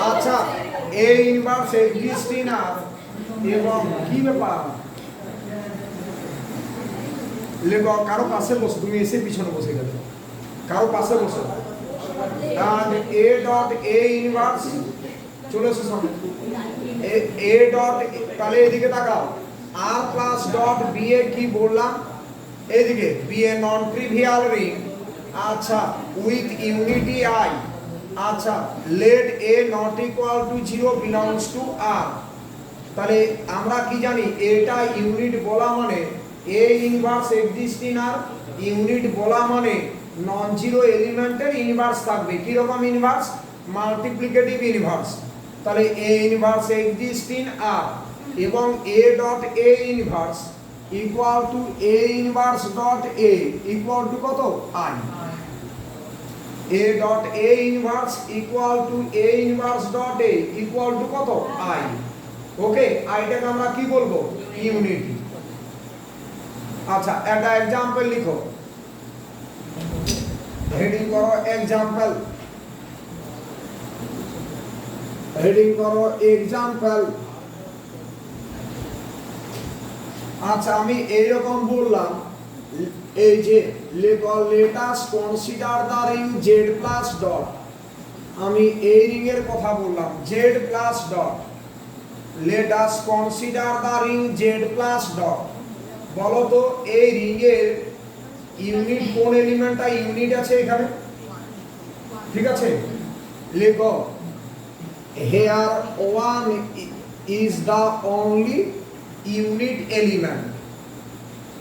আচ্ছা A inverse existing আর এবং কি ব্যাপার লেখো কারো পাশে বসে তুমি এসে পিছনে বসে গেলে কারো পাশে বসে and a dot a inverse চলে এসো সামনে a dot তাহলে এদিকে তাকাও r প্লাস ডট b এ কি বললাম এদিকে b এ নন ট্রিভিয়াল রিং আচ্ছা উইথ ইউনিটি i আচ্ছা let a not equal to 0 belongs to r তাহলে আমরা কি জানি এটা ইউনিট বলা মানে a ইনভার্স এক্সিস্টিং আর ইউনিট বলা মানে নন জিরো এলিমেন্টের ইনভার্স থাকবে কি রকম ইনভার্স মাল্টিপ্লিকেটিভ ইনভার্স তাহলে a ইনভার্স এক্সিস্টিং আর এবং a dot a inverse equal to a inverse dot a equal to কত i a dot a inverse equal to a inverse dot a equal to কত i okay আইটাকে আমরা কি বলবো unity আচ্ছা একটা एग्जांपल লিখো হেডিং করো एग्जांपल হেডিং করো एग्जांपल আচ্ছা আমি এই রকম বললাম এই যে লেখো let us consider the ring z plus dot আমি এই রিং এর কথা বললাম z plus dot let us consider the ring z plus dot বলো তো এই রিং এর ইউনিট কোন এলিমেন্টটা ইউনিট আছে এখানে ঠিক আছে লেখো here one is the only unit element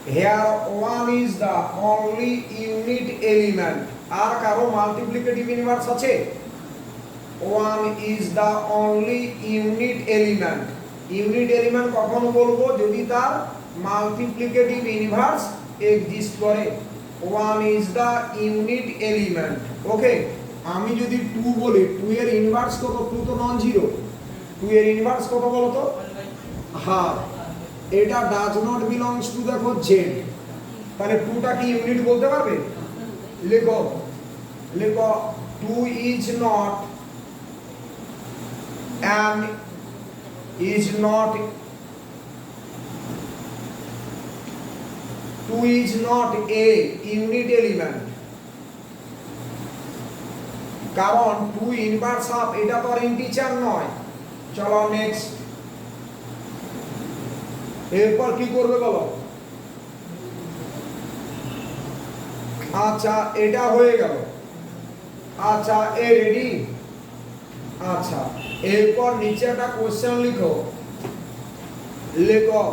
here one is the only unit element আর কারো মাল্টিপ্লিকেটিভ ইনভার্স আছে one is the only unit element unit element কখন বলবো যদি তার মাল্টিপ্লিকেটিভ ইনভার্স এক্সিস্ট করে one is the unit element ওকে আমি যদি 2 বলি 2 এর ইনভার্স কত 2 তো নন জিরো 2 এর ইনভার্স কত বলো তো হাফ এটা ডাজ নট বিলংস টু দেখো z তাহলে 2 টা কি ইউনিট বলতে পারবে লেখো লেখো 2 is not and is not 2 is not a unit element কারণ 2 ইনভার্স হাফ এটা তো আর ইন্টিজার নয় চলো নেক্সট এরপর কি করবে বলো আচ্ছা এটা হয়ে গেল আচ্ছা এ রেডি আচ্ছা এরপর নিচে একটা কোশ্চেন লিখো লেখো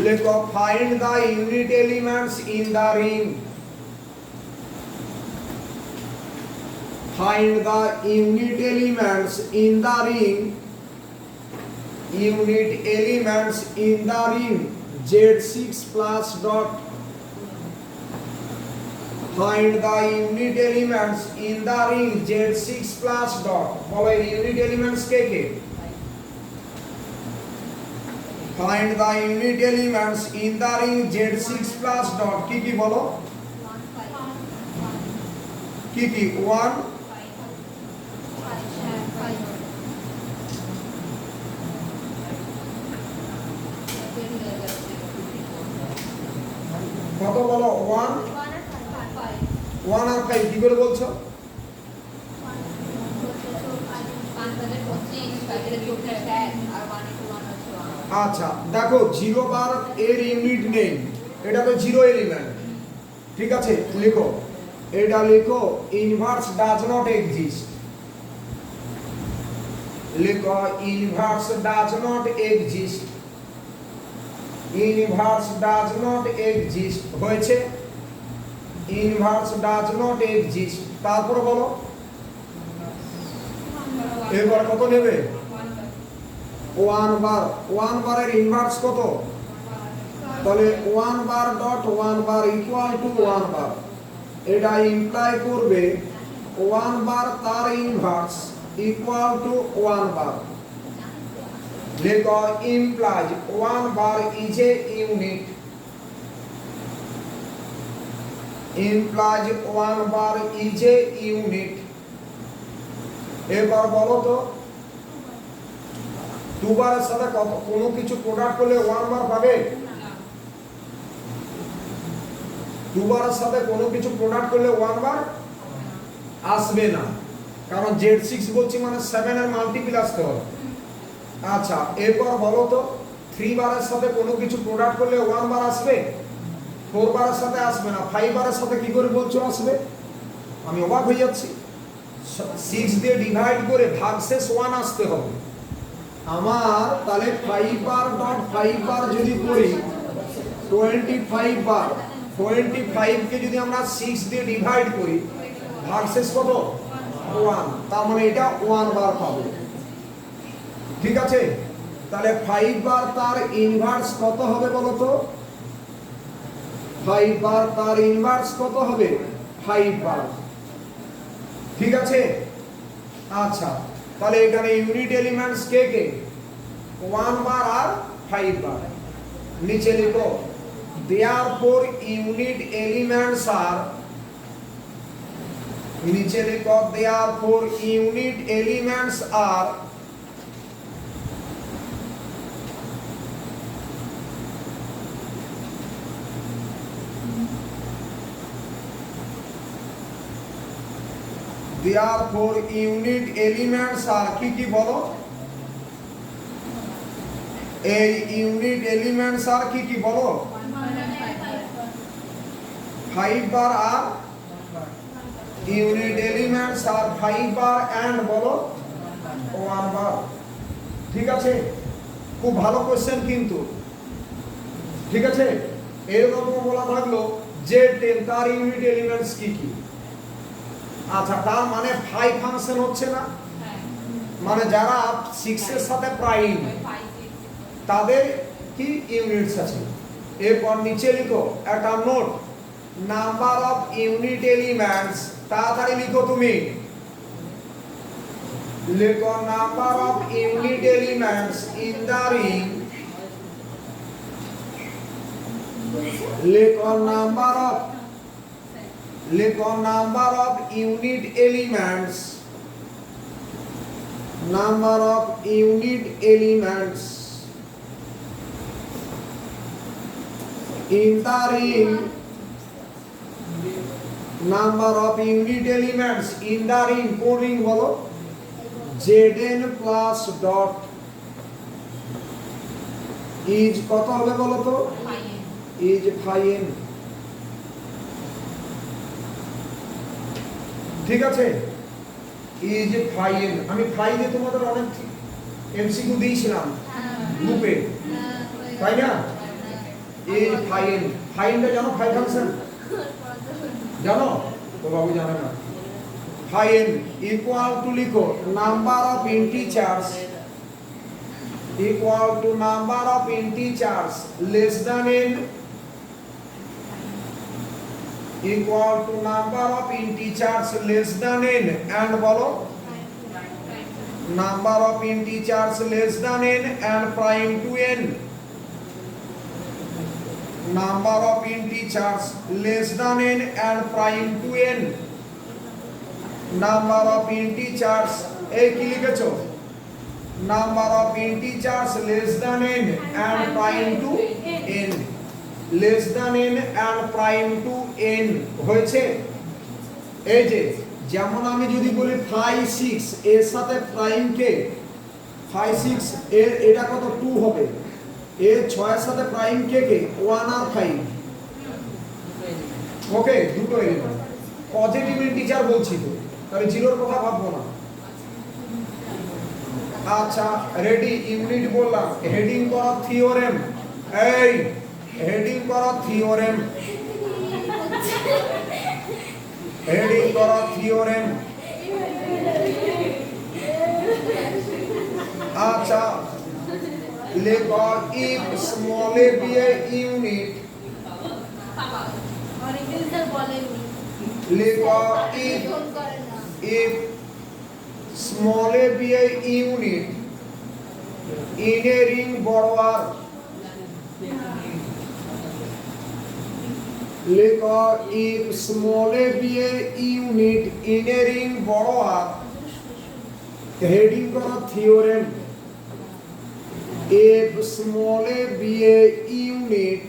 লেখো find the unit elements in the ring find the unit elements in the ring unit elements in the ring z6 plus dot find the unit elements in the ring z6 plus dot বলো unit elements K K find the unit elements in the ring z6 plus dot কি কি বলো কি কি 1 কত বলো 1 1 আর 5 কি করে বলছো আচ্ছা দেখো 0 বার এর ইউনিট নেই এটা তো জিরো এলিমেন্ট ঠিক আছে লিখো এটা লিখো ইনভার্স ডাজ নট এক্সিস্ট লিখো inverse does not exist inverse does not exist হয়েছে ইনভার্স ডাজ নট এক্সিস্ট তারপর বলো এবার কত নেবে 1 বার 1 বারের ইনভার্স কত তাহলে 1 বার ডট 1 বার ইকুয়াল টু 1 বার এটা ইমপ্লাই করবে 1 বার তার ইনভার্স ইকুয়াল টু 1 বার লেখো implies 1 bar is a unit, implies 1 bar is a unit. এবার বলো তো 2 বারের সাথে কত কোনো কিছু প্রোডাক্ট করলে 1 বার পাবে? 2 বারের সাথে কোনো কিছু প্রোডাক্ট করলে 1 বার আসবে না, কারণ Z6 বলছি মানে 7 এর মাল্টিপল আসতে হবে। আচ্ছা এরপর বলো তো 3 বারের সাথে কোনো কিছু প্রোডাক্ট করলে 1 বার আসবে? 4 বারের সাথে আসবে না, 5 বারের সাথে কি করে বলছো আসবে? আমি অবাক হয়ে যাচ্ছি। 6 দিয়ে ডিভাইড করে ভাগশেষ 1 আসতে হবে আমার। তাহলে 5 বার ডট 5 বার যদি করি 25 বার, 25 কে যদি আমরা 6 দিয়ে ডিভাইড করি ভাগশেষ কত? 1, তার মানে এটা 1 বার পাবো। ঠিক আছে, তাহলে 5 বার তার ইনভার্স কত হবে বলো তো? 5 বার তার ইনভার্স কত হবে? 5 বার। ঠিক আছে, আচ্ছা তাহলে এখানে ইউনিট এলিমেন্টস কে কে? 1 বার আর 5 বার। নিচে লিখো therefore unit elements are, নিচে লিখো therefore unit elements are therefore unit elements are কি বলো? এই ইউনিট এলিমেন্টস আর কি বলো? 5 বার আর ইউনিট এলিমেন্টস আর 5 বার এন্ড বলো 1 বার। ঠিক আছে, খুব ভালো কোশ্চেন কিন্তু। ঠিক আছে, এরকম বলা থাকলো যে 10 তার ইউনিট এলিমেন্টস কি? আচ্ছা তার মানে 5 ফাংশন হচ্ছে না, মানে যারা 6 এর সাথে প্রাইম তাদের কি ইউনিটস আছে। এরপর নিচে লিখো একটা note, number of unit elements, তাড়াতাড়ি লিখো তুমি, লিখো number of unit elements in the ring, লিখো number of unit elements, number of unit elements in the ring, number of unit elements in the ring, কোন রিং বলো? Zn plus dot is কত হবে বলো তো? is phi n। ঠিক আছে, is phi n। আমি phi দিয়ে তোমাদের অনেক এমসিকিউ দিয়েছিলাম গ্রুপে, তাই না? এই ফাইন, ফাইনটা জানো? ফাইভ ফাংশন জানো তো? বাবু জানে না। ফাইন ইকুয়াল টু লিখো number of integers, equal to number of integers less than n, equal to number of integers less than n and বলো number of integers less than n and prime to n, number of integers less than n and prime to n, number of integers এই কি লিখেছো? number of integers less than n and prime to n, less than n and prime to n হয়েছে। এই যে যেমন আমি যদি বলি 5 6 এর সাথে প্রাইম কে 5 6 এর এটা কত 2 হবে, এর 6 এর সাথে প্রাইম কে 1 আর 5। ওকে, দুটো এলিমেন্ট পজিটিভ ইন্টিজার বলছি তো, তাহলে জিরোর কথা ভাববো না। আচ্ছা রেডি, ইউনিট বললাম, হেডিং করো থিওরেম। এই হেডিং করো থিওরেম, হেডিং করো থিওরেম। আচ্ছা লেখো if small a be a unit, লেখো if small a be a unit in a ring বড় আর লেখো if small a be a unit in a ring বড় আর হেডিং করো theorem if small a be a unit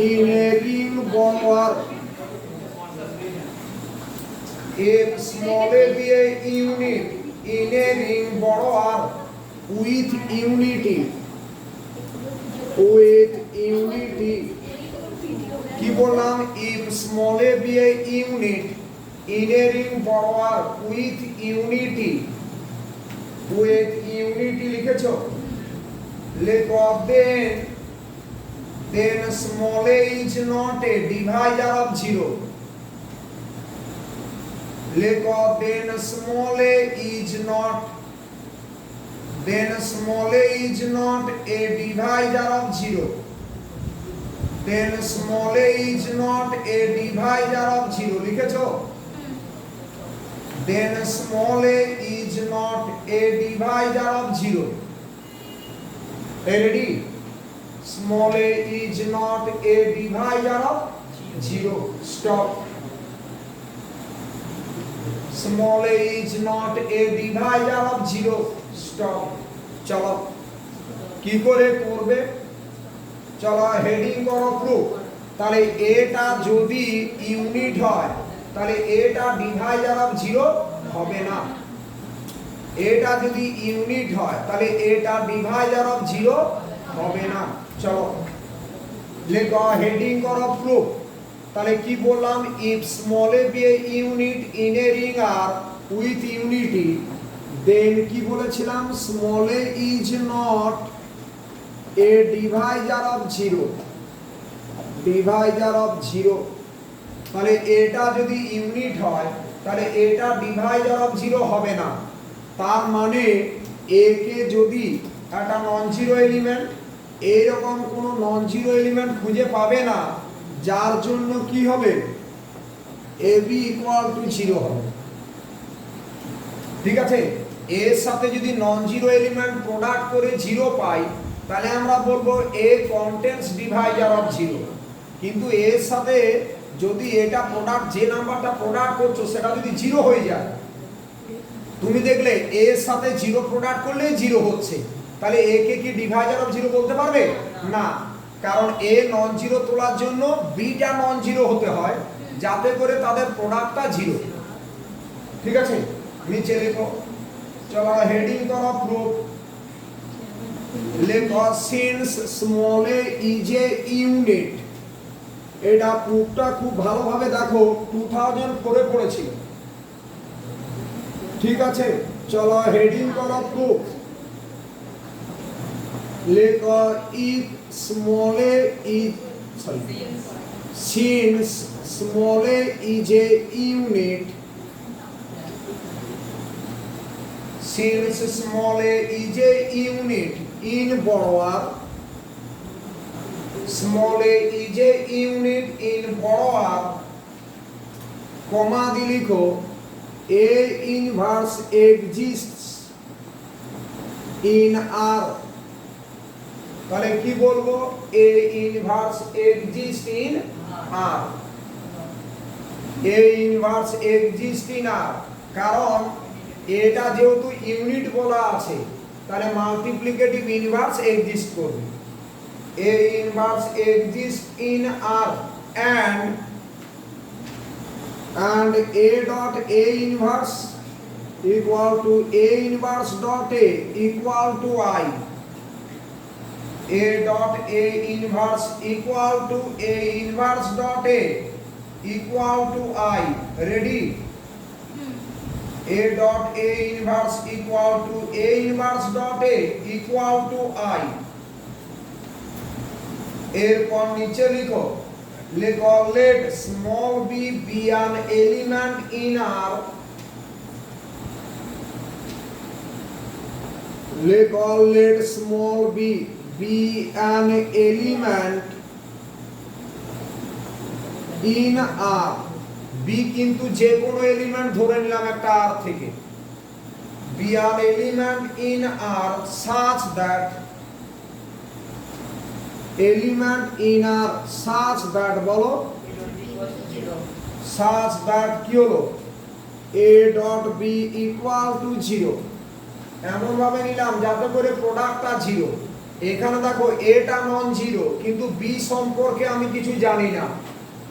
in a ring বড় আর if small a be a unit in a ring বড় আর with unity কি বললাম if small a be a unit in a ring বড় আর with unity লিখেছো লেখো then small a is not a divisor of 0 লেখো then small a is not a divisor of 0 then small a is not a divisor of 0 লিখেছো then small a is not a divisor of 0 ready small a is not a divisor of 0 stop small a is not a divisor of 0 stop চলো কি করে করবে চলো heading করো proof তাহলে এটা যদি ইউনিট হয় তাহলে এটা ডিভাইজার অফ 0 হবে না এটা যদি ইউনিট হয় তাহলে এটা ডিভাইজার অফ 0 হবে না চলো লেখো হেডিং করো প্রুফ তাহলে কি বললাম if small a be a unit in a ring R with unity then কি বলেছিলাম small a is not a divisor of 0 তাহলে এটা যদি ইউনিট হয় তাহলে এটা ডিভাইজার অফ 0 হবে না তার মানে a কে যদি একটা নন জিরো এলিমেন্ট এইরকম কোনো নন জিরো এলিমেন্ট খুঁজে পাবে না যার জন্য কি হবে ab = 0 হবে ঠিক আছে এর সাথে যদি নন জিরো এলিমেন্ট প্রোডাক্ট করে 0 পাই তাহলে আমরা বলবো a contains divisor of 0 কিন্তু এর সাথে যদি এটা প্রোডাক্ট যে নাম্বারটা প্রোডাক্ট করছো সেটা যদি 0 হয়ে যায় তুমি দেখলে a এর সাথে 0 প্রোডাক্ট করলে 0 হচ্ছে তাহলে a কে কি ডিভাইজার অফ 0 বলতে পারবে না কারণ a নন জিরো তোলার জন্য b টা নন জিরো হতে হয় যাতে করে তাদের প্রোডাক্টটা 0 ঠিক আছে নিচে লেখো চলো হেডিং করো প্রুফ লেখো since small a is a unit এটা প্রুফটা খুব ভালোভাবে দেখো 2004 পড়েছিল ঠিক আছে চলো হেডিং করো প্রুফ লেখো if small a is since small a is a unit in borrower small a is a unit in borrower comma দিয়ে লিখো a inverse exists in R তাহলে কি বলবো a inverse exists in R কারণ এটা যেহেতু unit বলা আছে তাহলে মাল্টিপ্লিকেটিভ ইনভার্স এক্সিস্ট করবে a inverse exists in R and a dot a inverse equal to a inverse dot a equal to I a dot a inverse equal to a inverse dot a equal to I ready a dot a inverse equal to a inverse dot a equal to I এরপর নিচে লিখো let small b be an element in R let small b be an element in R b কিন্তু যে কোনো element ধরে নিলাম একটা R থেকে b be an element in R such that বলো such that কি হলো a dot b equal to 0 এমন ভাবে নিলাম যাতে করে প্রোডাক্টটা 0 এখানে দেখো a টা নন জিরো কিন্তু b সম্পর্কে আমি কিছু জানি না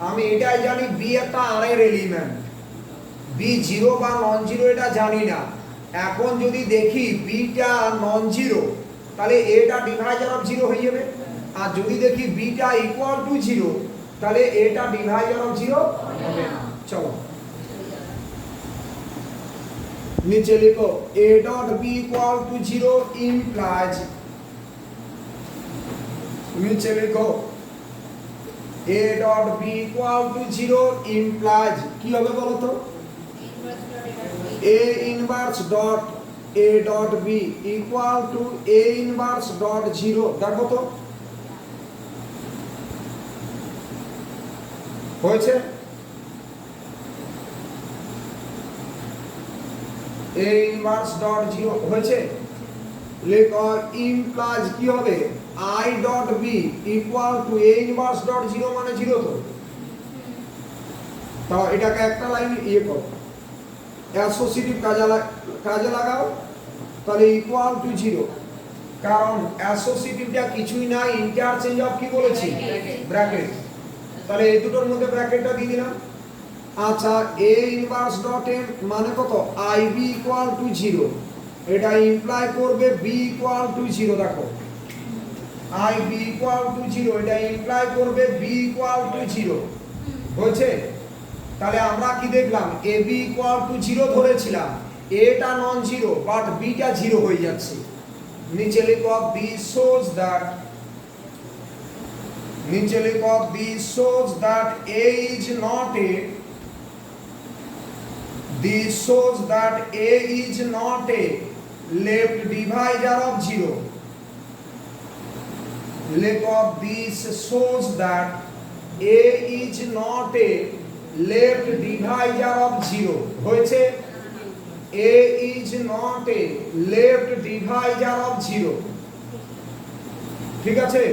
আমি এটাই জানি b একটা r এর এলিমেন্ট b 0 বা নন জিরো এটা জানি না এখন যদি দেখি b টা নন জিরো তাহলে a টা ডিভাইজার অফ 0 হয়ে যাবে আর যদি দেখি b টা ইকুয়াল টু 0 তাহলে a টা ডিভাইজার অফ 0 হবে না চলো नीचे लिखो a dot b equal to 0 implies नीचे लिखो a dot b equal to 0 implies কি হবে বলো তো a inverse dot a dot b equal to a inverse dot 0 দেখো তো হয়েছে a inverse dot 0 হয়েছে লেখো implies কি হবে I dot b equal to a inverse dot 0 মানে 0 তো তাও এটাকে একটা লাইন করো অ্যাসোসিয়েটিভ কাজে লাগাও তাহলে ইকুয়াল টু 0 কারণ অ্যাসোসিয়েটিভটা কিছুই না ইন্টারচেঞ্জ অফ কি বলেছি ব্র্যাকেট তাহলে এই দুটোর মধ্যে ব্র্যাকেটটা দিয়ে দিলাম আচ্ছা a ইনভার্স ডট m মানে কত ib ইকুয়াল টু 0 এটা ইমপ্লাই করবে b ইকুয়াল টু 0 দেখো ib ইকুয়াল টু 0 এটা ইমপ্লাই করবে b ইকুয়াল টু 0 হয়েছে তাহলে আমরা কি দেখলাম ab ইকুয়াল টু 0 ধরেছিলাম a টা নন জিরো বাট b টা 0 হয়ে যাচ্ছে নিচে লিখো b shows that नीचे लिखो b shows that a is not a this shows that a is not a left divisor of 0 लिखो this shows that a is not a left divisor of 0 হয়েছে a is not a left divisor of 0 ঠিক আছে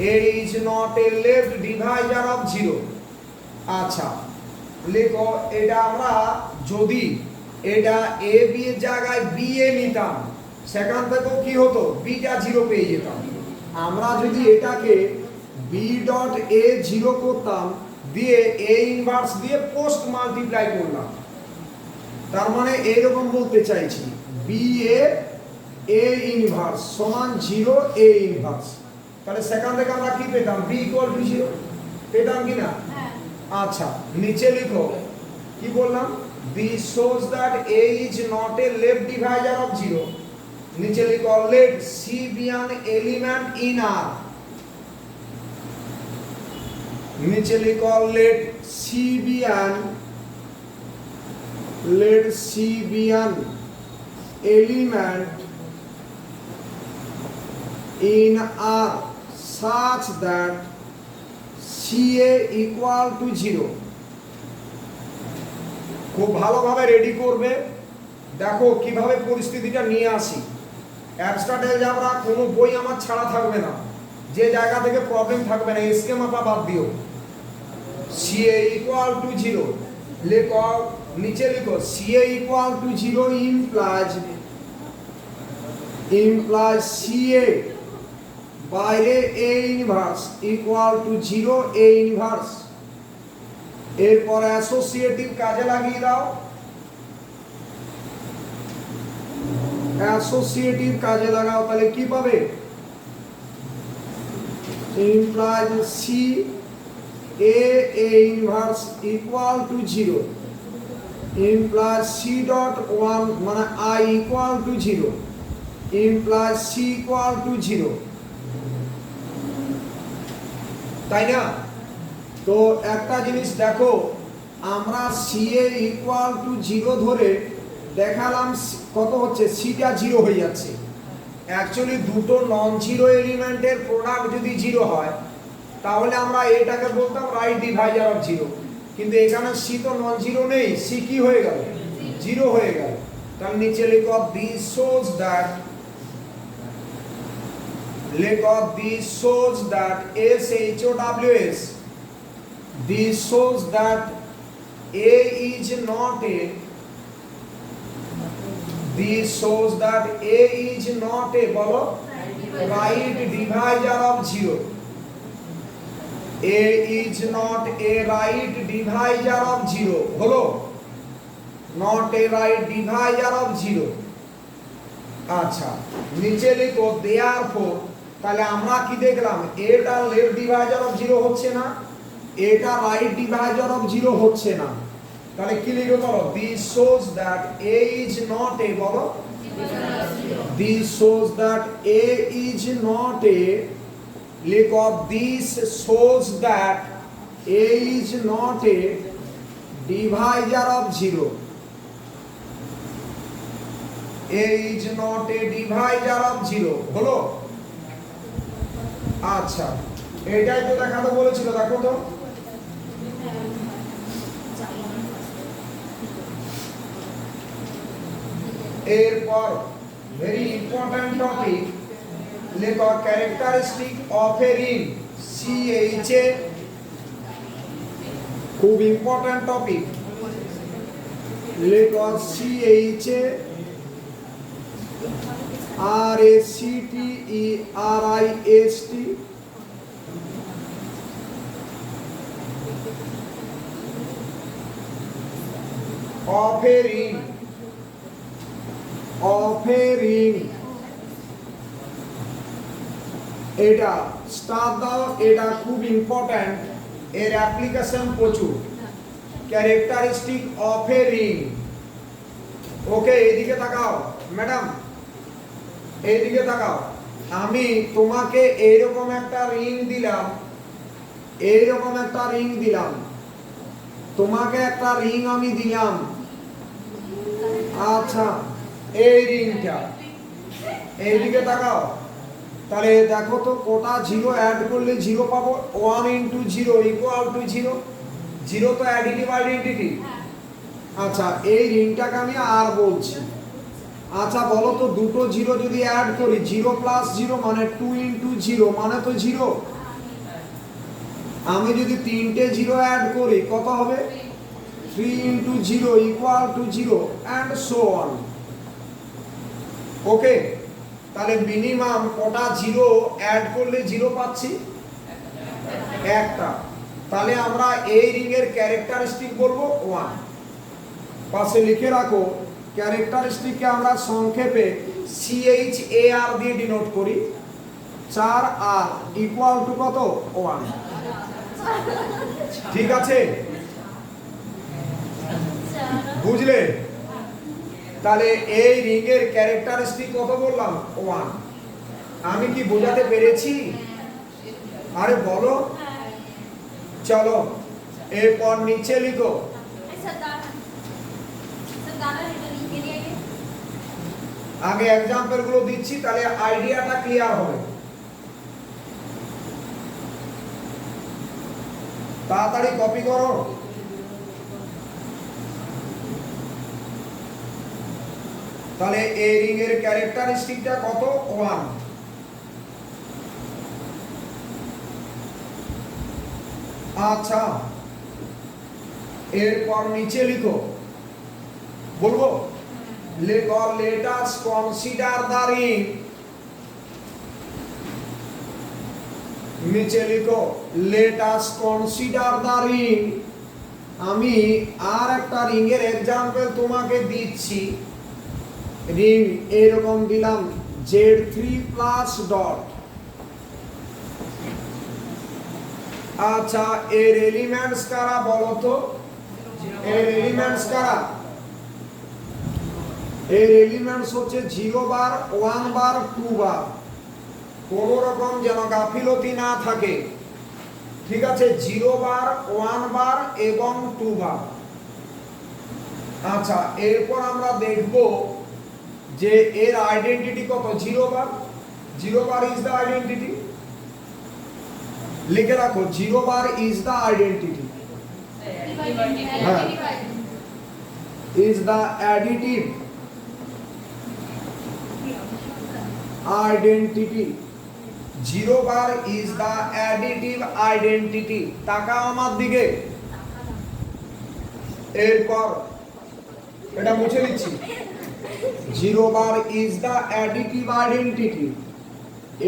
a is not a left divisor of 0 আচ্ছা লিখো এটা আমরা যদি এটা a b এর জায়গায় b a নিতাম সেখান থেকে কি হতো b টা 0 পেয়ে যেতাম আমরা যদি এটাকে b ডট a 0 করতাম দিয়ে a ইনভার্স দিয়ে পোস্ট মাল্টিপ্লাই করলাম তার মানে এরকম বলতে চাইছি b a ইনভার্স সমান 0 a ইনভার্স তাহলে সেখান থেকে আমরা কি পেতাম b ইকুয়াল টু 0 পেতাম কি না আচ্ছা নিচে লিখো কি বললাম this shows that a is not a left divisor of 0 নিচে লিখো let c be an element in R নিচে লিখো let c be an element in R such that CA equal to 0 খুব ভালোভাবে রেডি করবে দেখো কিভাবে পরিস্থিতিটা নিয়ে আসি অ্যাবস্ট্রাক্ট অ্যালজেব্রা কোনো বই আমার ছাড়া থাকবে না যে জায়গা থেকে প্রবলেম থাকবে না স্কেমাটা বাদ দিও CA equal to 0 লেখো নিচে লিখো CA equal to 0 implies CA বাইরে a inverse equal to 0 a inverse এরপর অ্যাসোসিয়েটিভ কাজে লাগিয়ে দাও অ্যাসোসিয়েটিভ কাজে লাগাও তাহলে কি পাবে implies c a inverse equal to 0 implies c dot 1 মানে i equal to 0 implies c equal to 0 তাই না তো একটা জিনিস দেখো আমরা CA ইকুয়াল টু 0 ধরে দেখালাম কত হচ্ছে c টা 0 হয়ে যাচ্ছে অ্যাকচুয়ালি দুটো নন জিরো এলিমেন্টের প্রোডাক্ট যদি 0 হয় তাহলে আমরা এটাকে বলতাম রাইট ডিভাইজার অফ 0 কিন্তু এখানে c তো নন জিরো নেই c কি হয়ে গেল 0 হয়ে গেল তাহলে নিচে লিখো দিস শোজ দ্যাট, লিখো this shows that SHOWS, this shows that A is not a, this shows that A is not a বলো right divisor of 0, A is not a right divisor of 0 হলো, not a right divisor of 0। আচ্ছা নিচে লিখো therefore, তাহলে আমরা কি দেখলাম এটা লেফট ডিভাইজার অফ 0 হচ্ছে না, এটা রাইট ডিভাইজার অফ 0 হচ্ছে না, তাহলে কি লিখবো বলো this shows that A is not a, বলো this shows that A is not a, লিখো this shows that A is not a divisor of 0, A is not a divisor of 0 হলো। আচ্ছা এটাই তো দেখাতে বলেছিল, দেখো তো এরপর ভেরি ইম্পর্টেন্ট টপিক, লেখো characteristic of A ring, CHA, খুব ইম্পর্টেন্ট টপিক, লেখো CHA RACTERIST, of a ring, of a ring, এটা স্টার দাও, এটা খুব ইম্পর্টেন্ট, এর অ্যাপ্লিকেশন প্রচুর, ক্যারেক্টারিস্টিক অফ এ রিং। ওকে এদিকে তাকাও ম্যাডাম, এইদিকে তাকাও, আমি তোমাকে এইরকম একটা রিং দিলাম, এইরকম একটা রিং দিলাম, তোমাকে একটা রিং আমি দিলাম, আচ্ছা এই রিংটা, এইদিকে তাকাও, তাহলে দেখো তো কটা জিরো অ্যাড করলে জিরো পাবো, 1 × 0 = 0, জিরো তো অ্যাডিটিভ আইডেন্টিটি। আচ্ছা এই রিংটাকে আমি আর বলছি, আচ্ছা বলো তো দুটো জিরো যদি অ্যাড করি 0 + 0 মানে 2 × 0 মানে তো 0, আমি যদি তিনটে জিরো অ্যাড করি কত হবে, 3 × 0 = 0 and so on। ওকে তাহলে মিনিমাম কটা জিরো অ্যাড করলে জিরো পাচ্ছি, একটা, তাহলে আমরা এই রিং এর ক্যারেক্টারিস্টিক বলবো 1। পাশে লিখে রাখো ক্যারেক্টারিস্টিককে আমরা সংক্ষেপে CHAR দিয়ে ডিনোট করি, 4R = কত, 1। ঠিক আছে বুঝলে, তাহলে এই রিং এর ক্যারেক্টারিস্টিক কত বললাম, 1। আমি কি বোঝাতে পেরেছি, আরে বলো, চলো এরপর নিচে লিখো, আগে एग्जांपल গুলো দিচ্ছি তাহলে আইডিয়াটা ক্লিয়ার হবে। তাড়াতাড়ি কপি করো। তাহলে এই রিং এর ক্যারেক্টারিস্টিকটা কত, 1। আচ্ছা এরপর নিচে লিখো, বলবো লিখো let us consider the ring, নিচে লিখো let us consider the ring। আমি আর একটা রিং এর एग्जांपल তোমাকে দিচ্ছি, রিং এরকম দিলাম Z3 প্লাস ডট। আচ্ছা এর এলিমেন্টস কারা বলো তো, এর এলিমেন্টস কারা, এর এলিমেন্টস হচ্ছে 0 বার 1 বার 2 বার, কোনো রকম যেন গাফিলতি না থাকে, ঠিক আছে, 0 বার 1 বার এবং 2 বার। আচ্ছা এরপর আমরা দেখব যে এর আইডেন্টিটি কত, 0 বার, 0 বার ইজ দ্য আইডেন্টিটি, লিখে রাখো 0 বার is the identity, is the additive identity, 0 bar is the additive identity. তাকাও আমার দিকে। এরপর এটা মুছে দিচ্ছি। 0 বার ইজ দ্য অ্যাডিটিভ আইডেন্টিটি।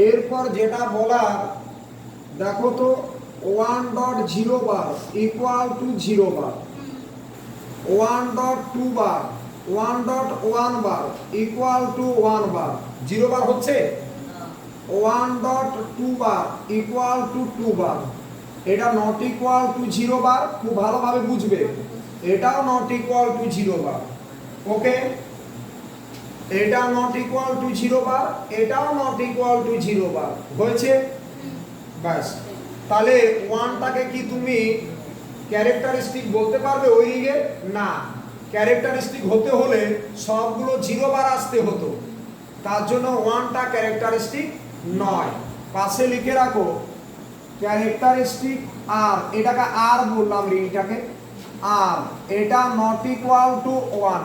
এরপর যেটা বলার দেখো তো, 1.0 বার equal to 0 bar, 1.2 bar 1.1 bar equal to 1 বার। 0 বার হচ্ছে 1.2 বার ইকুয়াল টু 2 বার। এটা নট ইকুয়াল টু 0 বার, খুব ভালোভাবে বুঝবে। এটাও নট ইকুয়াল টু 0 বার। ওকে, এটা নট ইকুয়াল টু 0 বার, এটাও নট ইকুয়াল টু 0 বার। হয়েছে? ব্যাস। তাহলে 1টাকে কি তুমি ক্যারেক্টারিস্টিক বলতে পারবে ওই রিগে? না, ক্যারেক্টারিস্টিক হতে হলে সবগুলো 0 বার আসতে হতো। তার জন্য 1টা ক্যারেক্টারিস্টিক নয়। পাশে লিখে রাখো ক্যারেক্টারিস্টিক আর, এটাকে আর বললাম রিংটাকে আর, এটা নট ইকুয়াল টু 1।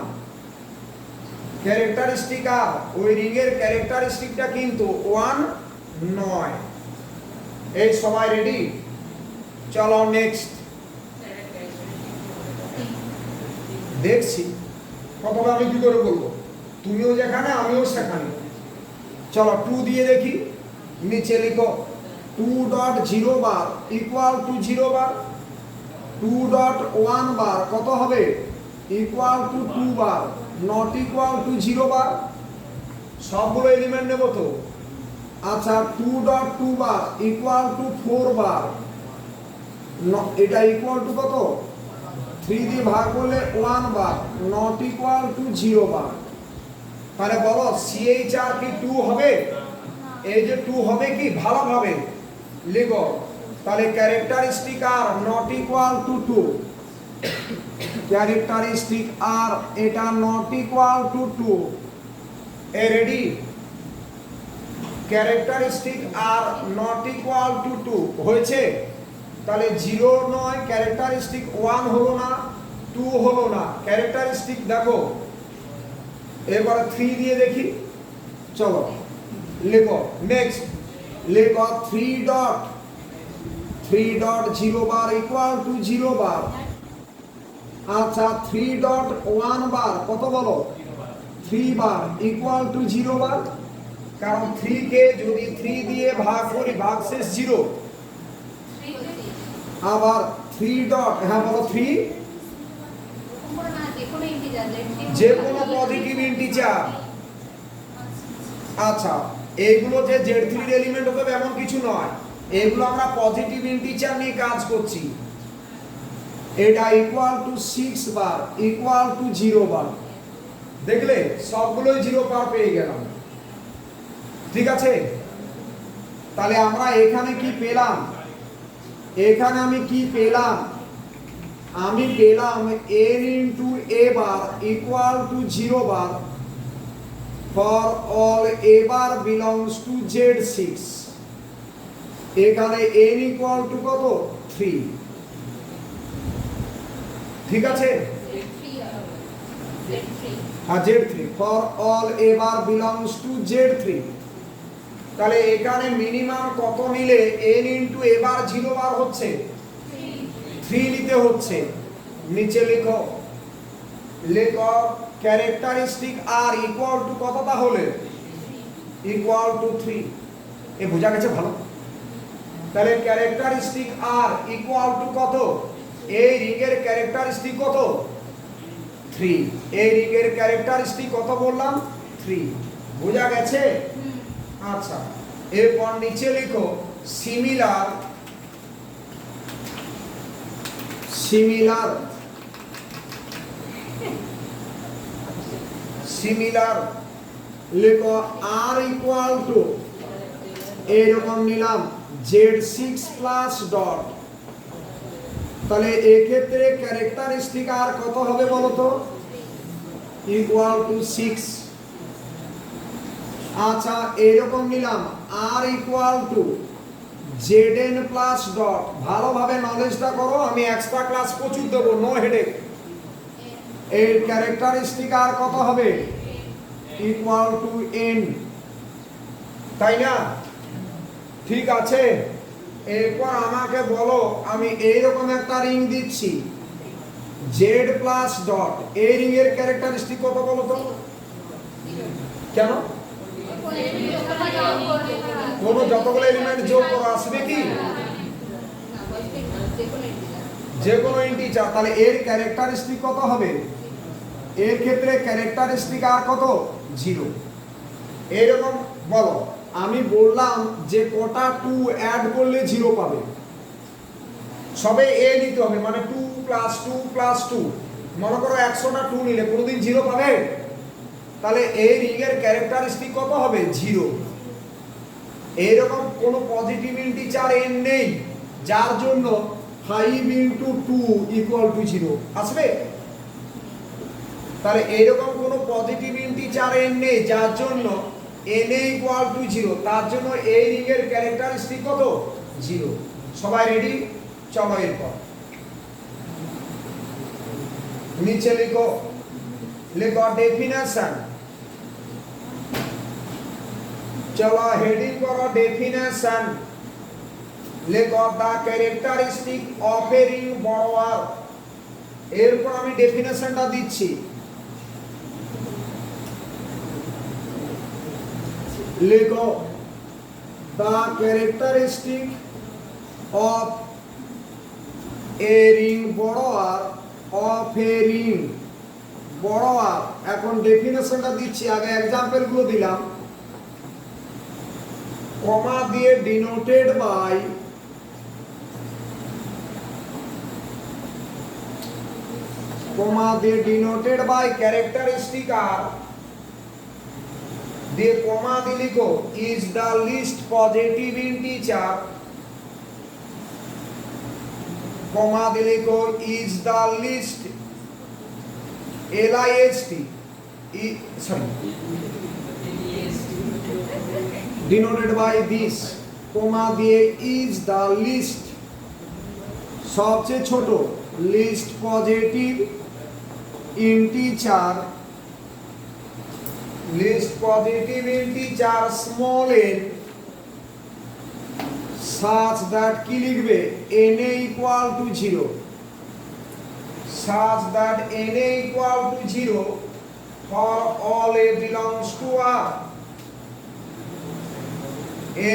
ক্যারেক্টারিস্টিক আর, ওই রিংয়ের ক্যারেক্টারিস্টিকটা কিন্তু 1 নয়। এই সবাই রেডি? চলো নেক্সট দেখছি। প্রথমে আমি কি করে বলবো, তুমিও যেখানে আমিও সেখানে। চলো 2 দিয়ে দেখি। নিচে লিখো 2.0 বার ইকুয়াল টু 0 বার, 2.1 বার কত হবে? Equal to 2 bar, not equal to 0 বার। সবগুলো এলিমেন্ট নেব তো। আচ্ছা 2.2 বার ইকুয়াল টু 4 বার, এটা ইকুয়াল টু কত? 3 দিয়ে ভাগ করলে 1 বার, নট ইকুয়াল টু 0 বার। তাহলে বলো CHR কি 2 হবে? এই যে 2 হবে কি? ভালোভাবে লিখো। তাহলে characteristic R not equal to 2, characteristic R এটা নট ইকুয়াল টু 2। এ ready? Characteristic R not equal to 2 হয়েছে। তাহলে 0 নয়, ক্যারেক্টারিস্টিক 1 হলো না, 2 হলো না, ক্যারেক্টারিস্টিক দেখো। এবার 3 দিয়ে দেখি। চলো লেখো নেক্সট। লেখো 3.0 বার ইকুয়াল টু 0 বার। আচ্ছা 3.1 বার কত বলো? 3 বার ইকুয়াল টু 0 বার। কারণ 3 কে যদি 3 দিয়ে ভাগ করি ভাগশেষ 0। আবার 3 ডট, হ্যাঁ বলো 3, যে কোনো পজিটিভ ইন্টিজার। আচ্ছা এইগুলো যে Z3 এর এলিমেন্ট হবে এমন কিছু নয়, এগুলো আমরা পজিটিভ ইন্টিজার নিয়ে কাজ করছি। এটা equal to 6 bar equal to 0 বার। দেখলে সবগুলোই 0 বার পেয়ে গেলাম। ঠিক আছে? তাহলে আমরা এখানে কি পেলাম? এখানে আমি কি পেলাম? আমি পেলাম n into a bar equal to 0 bar for all a bar belongs to Z6। এখানে n ইকুয়াল টু কত? 3। ঠিক আছে? হ্যাঁ Z3 for all a bar belongs to Z3। তাহলে এখানে মিনিমাম কত নিলে n ইনটু a বার 0 বার হচ্ছে? 3 নিতে হচ্ছে। নিচে লিখো। লেখো ক্যারেক্টারিস্টিক আর ইকুয়াল টু কত তাহলে? Equal to 3। এ বোঝা গেছে ভালো? তাহলে ক্যারেক্টারিস্টিক আর ইকুয়াল টু কত? এই রিংয়ের ক্যারেক্টারিস্টিক কত? 3। এই রিংয়ের ক্যারেক্টারিস্টিক কত বললাম? 3। বোঝা গেছে? আচ্ছা এরপর নিচে লিখো সিমিলার। সিমিলার সিমিলার লিখো আর ইকুয়াল টু, এরকম নিলাম Z6 প্লাস ডট। তাহলে এক্ষেত্রে ক্যারেক্টারিস্টিক আর কত হবে বলো তো? Equal to 6। আচ্ছা এরকম নিলাম R equal to Zn plus dot. ভালোভাবে নলেজটা করো, আমি এক্সট্রা ক্লাস প্রচুর দেবো, নো হেডেক। এর ক্যারেক্টারিস্টিক আর কত হবে? Equal to n। তাই না? ঠিক আছে, এরপর আমাকে বলো, আমি এইরকম একটা রিং দিচ্ছি জেড প্লাস ডট, এই রিং এর ক্যারেক্টারিস্টিক কত বলো তো? কেন? কোন যতগুলো এলিমেন্ট যোগ করা আসবে কি যে কোনো ইন্টিজার, তাহলে এর ক্যারেক্টারিস্টিক কত হবে? এর ক্ষেত্রে ক্যারেক্টারিস্টিক আর কত? 0। এরকম বলো, আমি বললাম যে কটা 2 অ্যাড করলে 0 পাবে, সবে এ নিতে হবে, মানে 2 প্লাস 2 প্লাস 2, মনে করো 100টা 2 নিলে কোনোদিন 0 পাবে? তাহলে এই রিং এর ক্যারেক্টারিস্টিক কত হবে? 0। এইরকম কোন পজিটিভ ইন্টিজার n নেই যার জন্য 5 ইনটু 2 ইকুয়াল টু 0 আসবে। তাহলে এইরকম কোন পজিটিভ ইন্টিজার n নেই যার জন্য n ইকুয়াল টু 0, তার জন্য এই রিং এর ক্যারেক্টারিস্টিক কত? 0। সবাই রেডি? চলো এরপর নিচে লিখো, লিখো ডেফিনেশন। चलो हेडिंग करो डेफिनेशन, लिखो the characteristic of a ring borrower. এরপর আমি ডেফিনেশনটা দিচ্ছি, লিখো the characteristic of a ring borrower of a ring borrower। এখন ডেফিনেশনটা দিচ্ছি, আগে एग्जांपल গুলো দিলাম, কমা দিয়ে ডিনোটেড বাই ক্যারেক্টারিস্টিক আর দিয়ে কমা দিয়ে লিখো is the least positive integer, কমা দিয়ে লিখো is the least LIST sorry denoted by this, কমা দিয়ে is the list সবচেয়ে ছোট least positive integer, least positive integer small n such that কি লিখবে n equal to 0, such that n equal to 0 for all a belongs to R,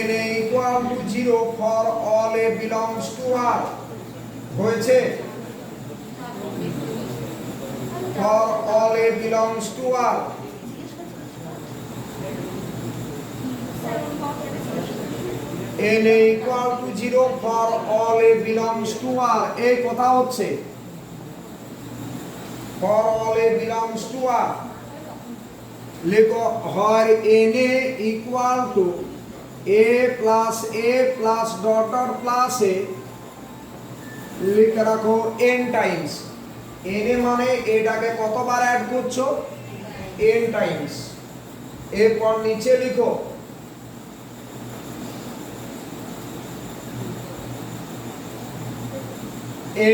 n equal to 0 for all a belongs to R হয়েছে, for all a belongs to R। n equal to 0 for all a belongs to R, এই কথা হচ্ছে for all a belongs to R। লিখো হয় n equal to a plus dot dot plus a, লিখে রাখো n Times, n এ মানে এটাকে কতবার অ্যাড করছো? n Times. এরপর নিচে লিখো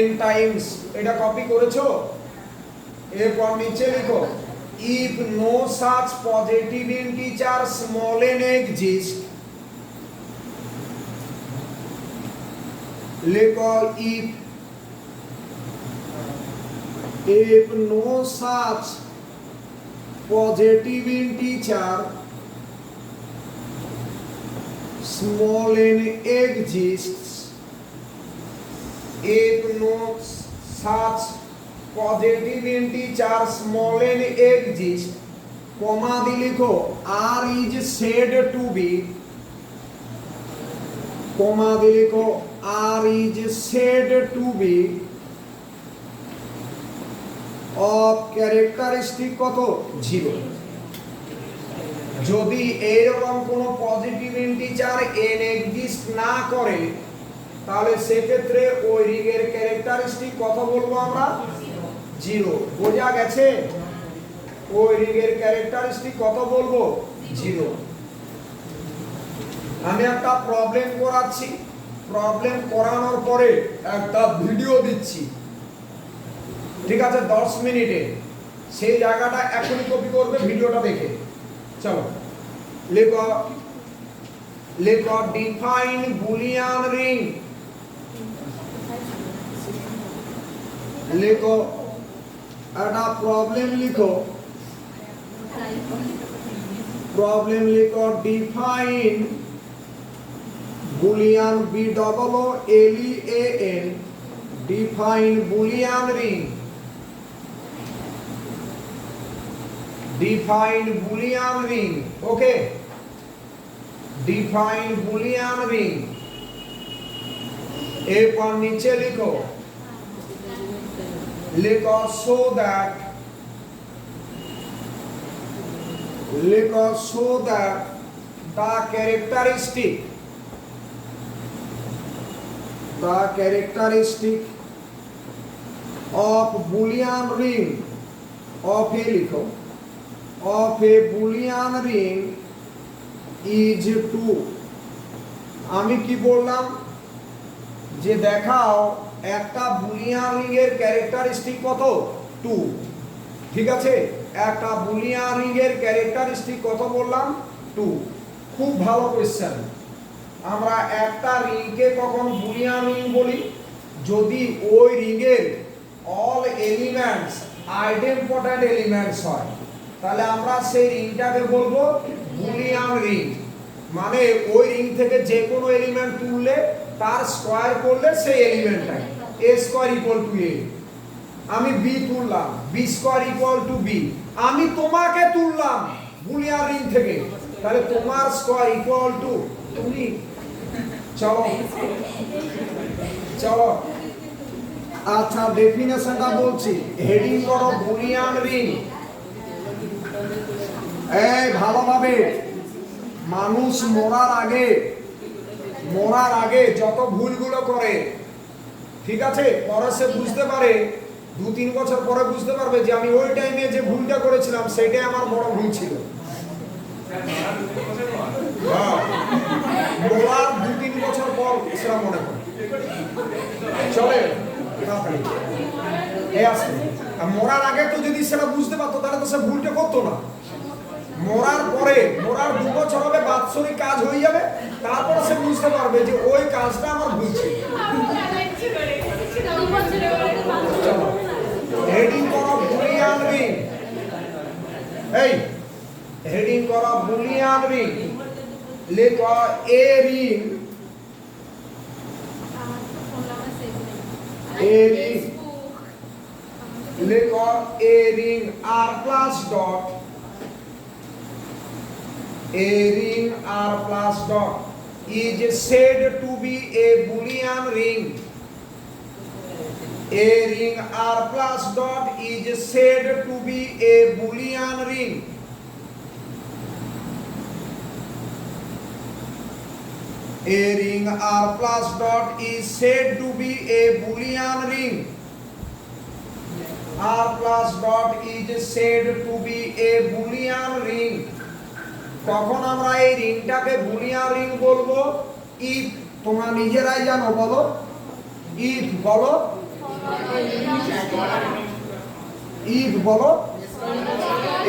n টাইমস, এটা কপি করেছো? এরপর নিচে লিখো if no such positive integer small n exists, লিখো if no such positive integer small n exists, if no such positive integer small n exists, comma দিয়ে লিখো r is said to be, comma দিয়ে লিখো r is said to be of characteristic কত? 0। যদি এইরকম কোন positive integer n exist না করে তাহলে সেক্ষেত্রে ওই রিং এর ক্যারেক্টারিস্টিক কত বলবো আমরা? 0। বোঝা গেছে? ওই রিং এর ক্যারেক্টারিস্টিক কত বলবো? 0। আমি একটা প্রবলেম করাচ্ছি, প্রবলেম করানোর পরে একটা ভিডিও দিচ্ছি, ঠিক আছে 10 মিনিটে, সেই জায়গাটা এখনই কপি করবে ভিডিওটা দেখে। চলো লিখো লেখো ডিফাইন বুলিয়ান রিং, লেখো একটা প্রবলেম লিখো, প্রবলেম লিখো define Boolean BOOLEAN define Boolean ring, define Boolean ring, okay, define Boolean ring. এরপর নিচে লিখো, লিখো so that, লিখো so that the characteristic, the characteristic of Boolean ring, of a লিখো, of a Boolean ring is 2। আমি কি বললাম যে দেখাও একটা বুলিয়ান রিং এর ক্যারেক্টারিস্টিক কত 2, ঠিক আছে, একটা বুলিয়ান রিং এর ক্যারেক্টারিস্টিক কত বললাম 2। খুব ভালো কোশ্চেন। আমরা একটা রিংকে কখন বুলিয়ান রিং বলি যদি ওই রিংয়ের অল এলিমেন্টস আইডেম্পোটেন্ট এলিমেন্টস হয়, তাহলে আমরা সেই রিংটাকে বলবো বুলিয়ান রিং। মানে ওই রিং থেকে যে কোনো এলিমেন্ট তুললে তার স্কয়ার করলে সেই এলিমেন্টটাই a square equal to a। আমি b তুললাম, b square equal to b। আমি তোমাকে তুললাম বুলিয়ান রিং থেকে, তাহলে তোমার স্কয়ার ইকুয়াল টু তুমি। চলো চলো, আচ্ছা ডেফিনেশনটা বলছি, হেডিং করো বুলিয়ান রিং। এই ভালোভাবে, মানুষ মরার আগে যত ভুলগুলো করে, ঠিক আছে, পরে সে বুঝতে পারে 2-3 বছর পরে বুঝতে পারবে যে আমি ওই টাইমে যে ভুলটা করেছিলাম সেটাই আমার বড় ভুল ছিল। মরার 2-3 বছর পর সেটা মনে করে চলে। মরার আগে তো যদি সেটা বুঝতে পারতো তাহলে তো সে ভুলটা করতো না। মরার পরে, মরার 2 বছর হবে, বাৎসরিক কাজ হয়ে যাবে, তারপরে সে বুঝতে পারবে যে ওই কাজটা আমার ভুল ছিল। হেডিং করো বুলিয়ান রিং। এই হেডিং করো বুলিয়ান রিং, লেখো এ রিং, এ রিং, লেখো a ring r plus dot, a ring r plus dot is said to be a Boolean ring. A ring r plus dot is said to be a Boolean ring. A ring r plus dot is said to be a Boolean ring. R plus dot is said to be a Boolean ring. তখন আমরা এই রিংটাকে Boolean ring বলবো if, তোমরা নিজেরাই জানো, বলো if, বলো if, বলো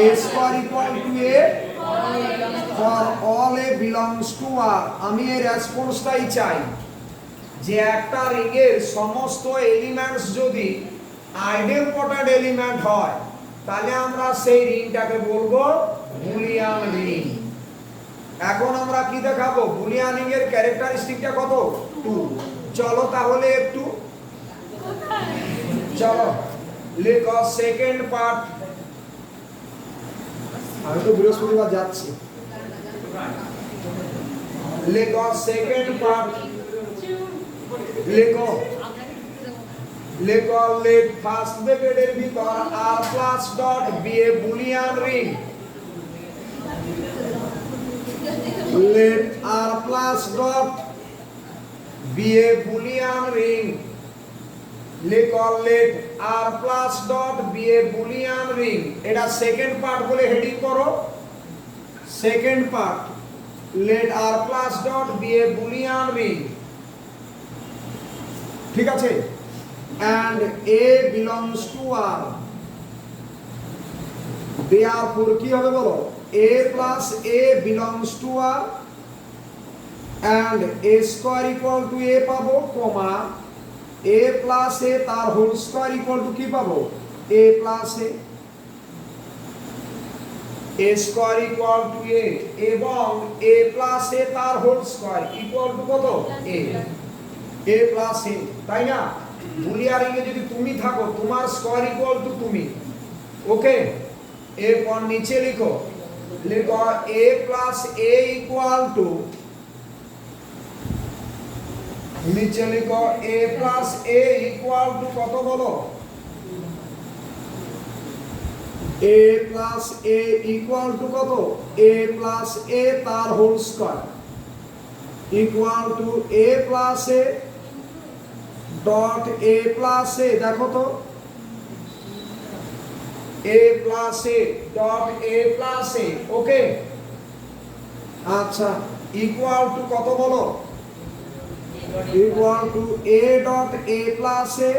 a square equal to a for all a belongs to r। আমি এই রেসপন্সটাই চাই যে একটা রিংয়ের সমস্ত এলিমেন্টস যদি আইডেম্পোটেন্ট এলিমেন্ট হয় তাহলে আমরা সেই রিংটাকে বলবো বুলিয়ান রিং। এখন আমরা কি দেখাবো, বুলিয়ান রিং এর ক্যারেক্টারিস্টিকটা কত 2। চলো তাহলে একটু চলো লেখো সেকেন্ড পার্ট। আমি তো বৃহস্পতিবার যাচ্ছি। লেখো সেকেন্ড পার্ট, লেখো লেখো লেট ফার্স্ট ব্র্যাকেটের ভিতর r plus dot be a Boolean ring. Let r plus dot be a Boolean ring. Let r plus dot be a Boolean ring. এটা সেকেন্ড পার্ট বলে হেডিং করো। Second part, let r plus dot be a Boolean ring. ঠিক আছে, and a belongs to r. Therefore কি হবে বলো, a plus a belongs to r, and a square equal to a পাবো কমা এ plus a তার whole square equal to কি পাবো a plus a, a square equal to a এবং a plus a তার হোল স্কোয়ার ইকুয়াল টু কত এ, এ plus এ, তাই না? বুলিয়ান রিংয়ে যদি তুমি থাকো তোমার স্কোয়ার ইকুয়াল টু তুমি, ওকে। এরপর নিচে লিখো, লিখো a plus a equal to, নিচে লিখো a plus a equal to কত বলো, a plus a equal to কত এ প্লাস এ তার whole square equal to a plus a dot a plus a, দেখো তো a plus a dot a plus a, okay. আচ্ছা equal to কত বলো, equal to a dot a plus a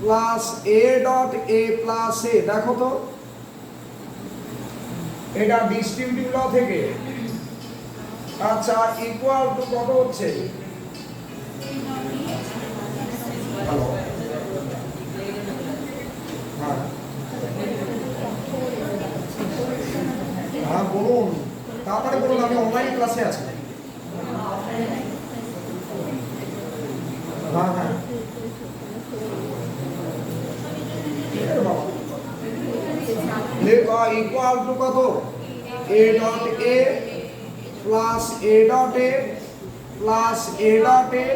plus a dot a plus a, দেখো তো এটা distributive ল থেকে। আচ্ছা ইকুয়াল টু কত হচ্ছে, হ্যাঁ বলুন তাড়াতাড়ি বলুন, আমি অনলাইন ক্লাসে আছি। হ্যাঁ হ্যাঁ লেখা ইকুয়াল টু কত এ dot a plus a dot a plus a dot a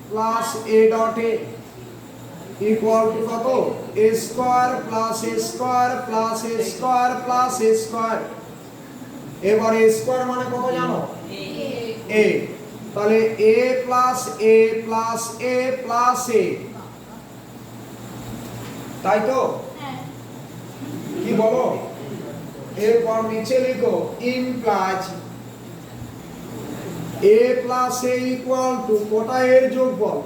plus a dot A equal to কত এ স্কোয়ার প্লাস এ স্কোয়ার প্লাস এ স্কোয়ার প্লাস এ স্কোয়ার। এবার এ স্কোয়ার মানে কত জানো এ, তাহলে এ plus a plus a plus এ, তাই তো কি বলো? এরপর নিচে লিখো implies a plus a equal two কটা এর যোগফল,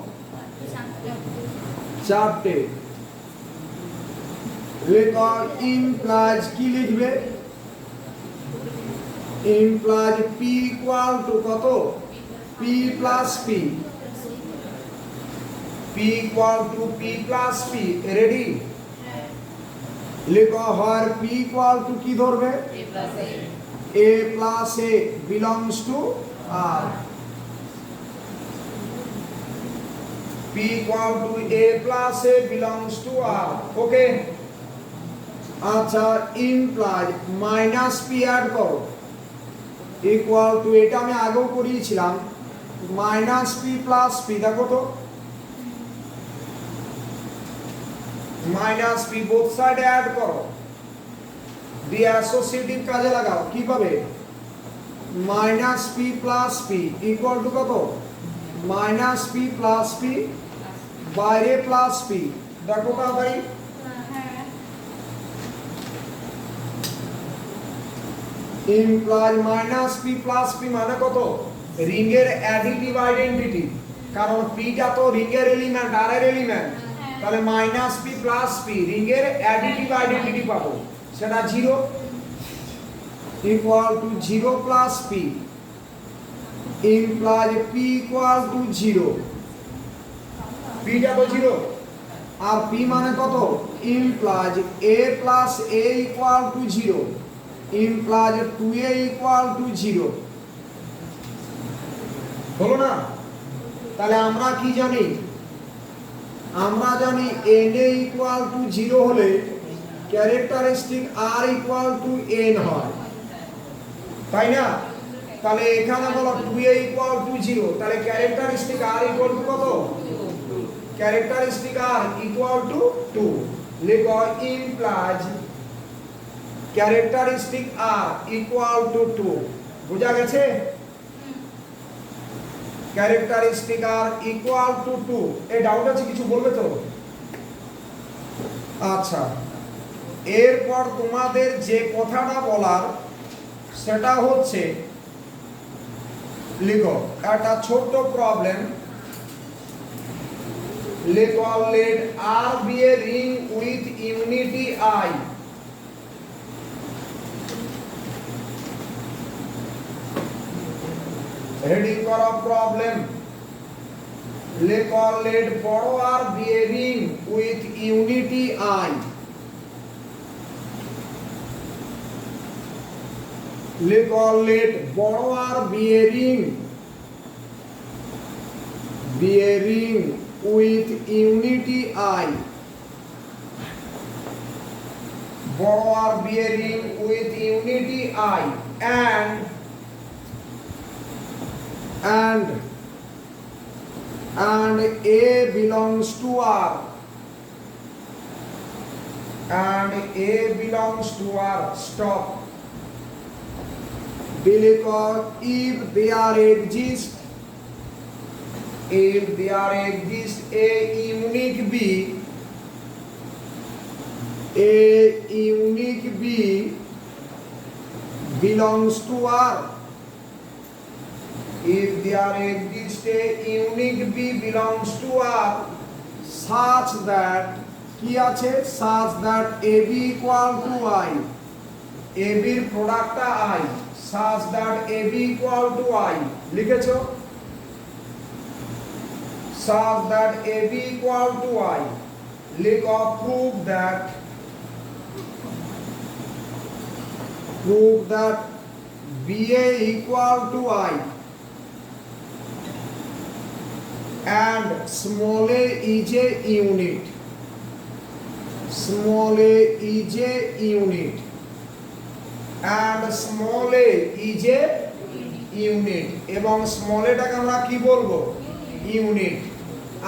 চারটে। লেখো ইমপ্লাইজ কি লিখবে, ইমপ্লাইজ পি ইকুয়াল টু কত p plus p, p equal to p plus p, ready? লিখো হয় পি ইকুয়াল টু কি ধরবে a plus a belongs to R, p equal to a plus a belongs to R, okay. আচ্ছা implies minus p add করো equal to, এটা আমি আগেও করিয়েছিলাম মাইনাস পি প্লাস পি, দেখো তো minus P both side add করো দিয়ে অ্যাসোসিয়েটিভ কাজে লাগাও, কি পাবে minus P plus P equal to কত মাইনাস পি প্লাস পি বাইরে প্লাস পি, দেখো তাড়াতাড়ি implies minus P plus P মানে কত রিংয়ের অ্যাডিটিভ আইডেন্টিটি, কারণ পিটা তো রিংয়ের এলিমেন্ট আর এর এলিমেন্ট, তাহলে মাইনাস পি প্লাস পি রিংয়ের অ্যাডিটিভ আইডেন্টিটি পাবো, সেটা 0 equal to 0 plus p implies p equal to 0, পিটা তো 0 আর পি মানে কত implies a plus a equal to 0 implies 2a equal to 0, হলো না? তাহলে আমরা কি জানি, আমরা জানি n a ইকুয়াল টু 0 হলে characteristic r equal to n হয়, তাই না? তাহলে এখানে বলো 2a ইকুয়াল টু 0, তাহলে ক্যারেক্টারিস্টিক r ইকুয়াল টু কত ক্যারেক্টারিস্টিক r ইকুয়াল টু 2, লিখো implies characteristic r equal to 2, বুঝা গেছে? ক্যারেক্টারিস্টিক r ইকুয়াল টু 2, এই ডাউট আছে কিছু বলবে তো? আচ্ছা এরপর তোমাদের যে কথাটা বলার সেটা হচ্ছে লিখো একটা ছোট্ট প্রবলেম, লিখো let r be a ring with unity I, heading করো problem. Let all let borrower bearing with unity I. Let all let borrower bearing with unity I. Borrower bearing with unity I and A belongs to R, and A belongs to R. Stop. Because if there exists a unique B belongs to R. If there exists a unique B belongs to R such that কি আছে such that AB equal to I, AB এর প্রোডাক্টটা I, such that AB equal to I লিখেছো, such that AB equal to I লিখো prove that BA equal to I and small a is a unit, small a is a unit and small a is a unit এবং small a টাকে আমরা কি বলবো unit.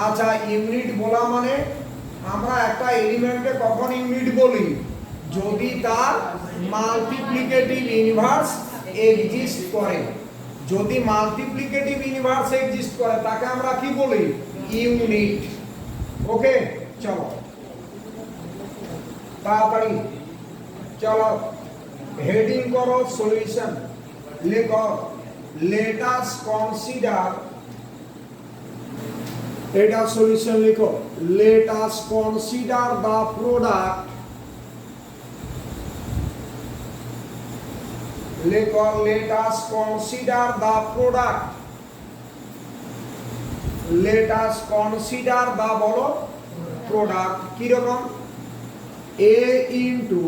আচ্ছা unit বলা মানে আমরা একটা এলিমেন্টকে কখন ইউনিট বলি যদি তার মাল্টিপ্লিকেটিভ ইনভার্স এক্সিস্ট করে, যদি মাল্টিপ্লিকেটিভ ইনভার্স এক্সিস্ট করে তাকে আমরা কি বলি ইউনিট। ওকে চলো তাড়াতাড়ি চলো হেডিং করো সলিউশন। লেখো let us consider, এটা সলিউশন লিখো let us consider the product, লেখো let us consider the product, let us consider the বলো প্রোডাক্ট কি রকম A into,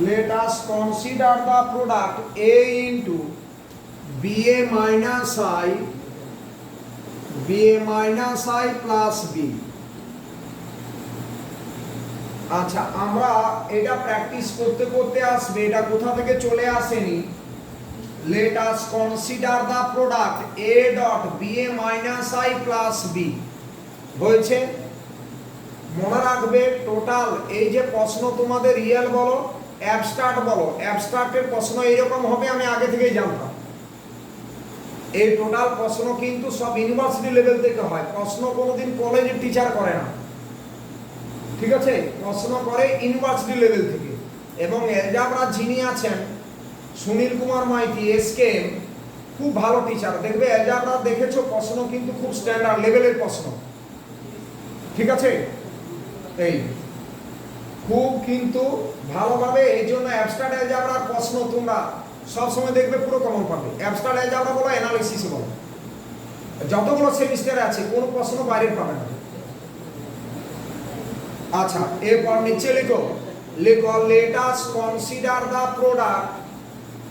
let us consider the product A into BA minus I plus B। আচ্ছা আমরা এটা practice করতে করতে আসবে, এটা কোথা থেকে চলে আসেনি। let us consider the product A dot BA minus I plus B হয়েছে। মনে রাখবে টোটাল এই যে প্রশ্ন তোমাদের রিয়েল বলো অ্যাবস্ট্রাক্ট বলো, অ্যাবস্ট্রাক্টের প্রশ্ন এরকম হবে আমি আগে থেকেই জানতাম। এই টোটাল প্রশ্ন কিন্তু সব ইউনিভার্সিটি লেভেল থেকে হয়, প্রশ্ন কোনোদিন কলেজের টিচার করে না, ঠিক আছে, প্রশ্ন করে ইউনিভার্সিটি লেভেল থেকে। এবং অ্যালজেব্রা যিনি আছেন সুনীল কুমার মাইতি এসকেএম খুব ভালো টিচার, দেখবে অ্যালজেব্রা দেখেছো প্রশ্ন কিন্তু খুব স্ট্যান্ডার্ড লেভেলের প্রশ্ন, ঠিক আছে, এই খুব কিন্তু ভালোভাবে। এই জন্য অ্যাবস্ট্রাক্ট অ্যালজেব্রার প্রশ্ন তোমরা সব সময় দেখবে পুরো কমন পাবে। অ্যাবস্ট্রাক্ট অ্যালজেব্রা বলো অ্যানালিসিস বলো যতগুলো সেমিস্টারে আছে কোনো প্রশ্ন বাইরের পাবে না। আচ্ছা এরপর নিচে লিখো let us consider the product,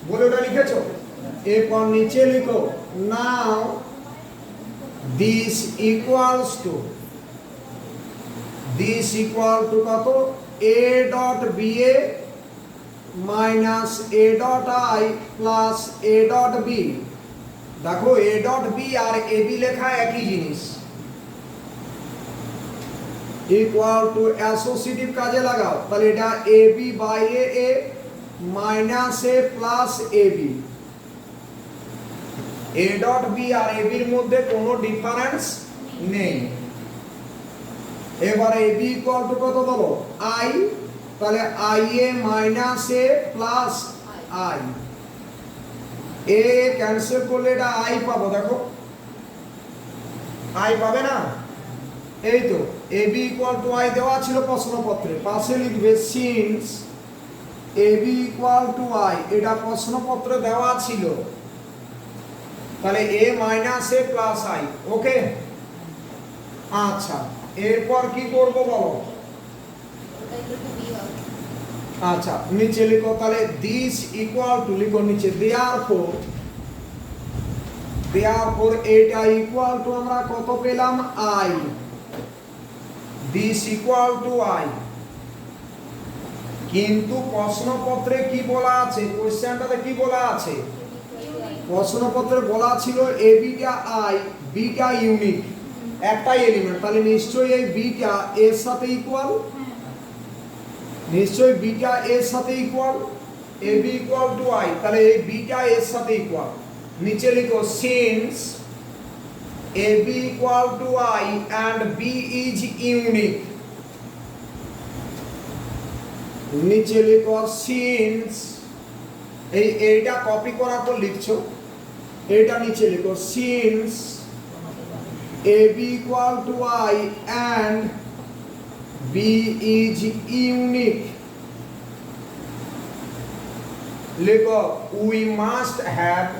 বলে ওটা লিখেছো। এরপর নিচে লিখো now this equals to কত A dot BA minus A dot I plus A dot B। দেখো A dot B আর AB লেখা একই জিনিস, ইকুয়াল টু অ্যাসোসিয়েটিভ কাজে লাগাও, তাহলে এটা AB by A minus A plus AB। A dot B আর AB এর মধ্যে কোনো ডিফারেন্স নেই। এবারে AB ইকুয়াল টু কত বলো I, তাহলে IA minus A plus I, A cancel করলে এটা I পাবো, দেখো I পাবে না, এই তো AB ইকুয়াল টু I দেওয়া ছিল প্রশ্নপত্রে, পাশে লিখবে since AB equal to I, এটা প্রশ্নপত্রে দেওয়া ছিল। তাহলে a minus a plus i। ওকে, আচ্ছা এরপর কি করব বলো? আচ্ছা নিচে লিখো, তাহলে দিস ইকুয়াল টু, লিখো নিচে দেয়ারফর এটা ইকুয়াল টু আমরা কত পেলাম? i। This equal to i। কিন্তু প্রশ্নপত্রে কি বলা আছে? কোশ্চেনটাতে কি বলা আছে? প্রশ্নপত্রে বলা ছিল এ বিটা i, বিটা ইউনিট, একটাই এলিমেন্ট, তাহলে নিশ্চয়ই এই বিটা এর সাথে ইকুয়াল, নিশ্চয়ই বিটা এর সাথে equal, A B equal to i, তাহলে এই বিটা এর সাথে ইকুয়াল। নিচে লিখো since A B equal to i and b is unique। নিচে লিখো সিন্স, এইটা কপি করার পর লিখছো, এটা নিচে লিখো since A B equal to i and b is unique, লিখো we must have,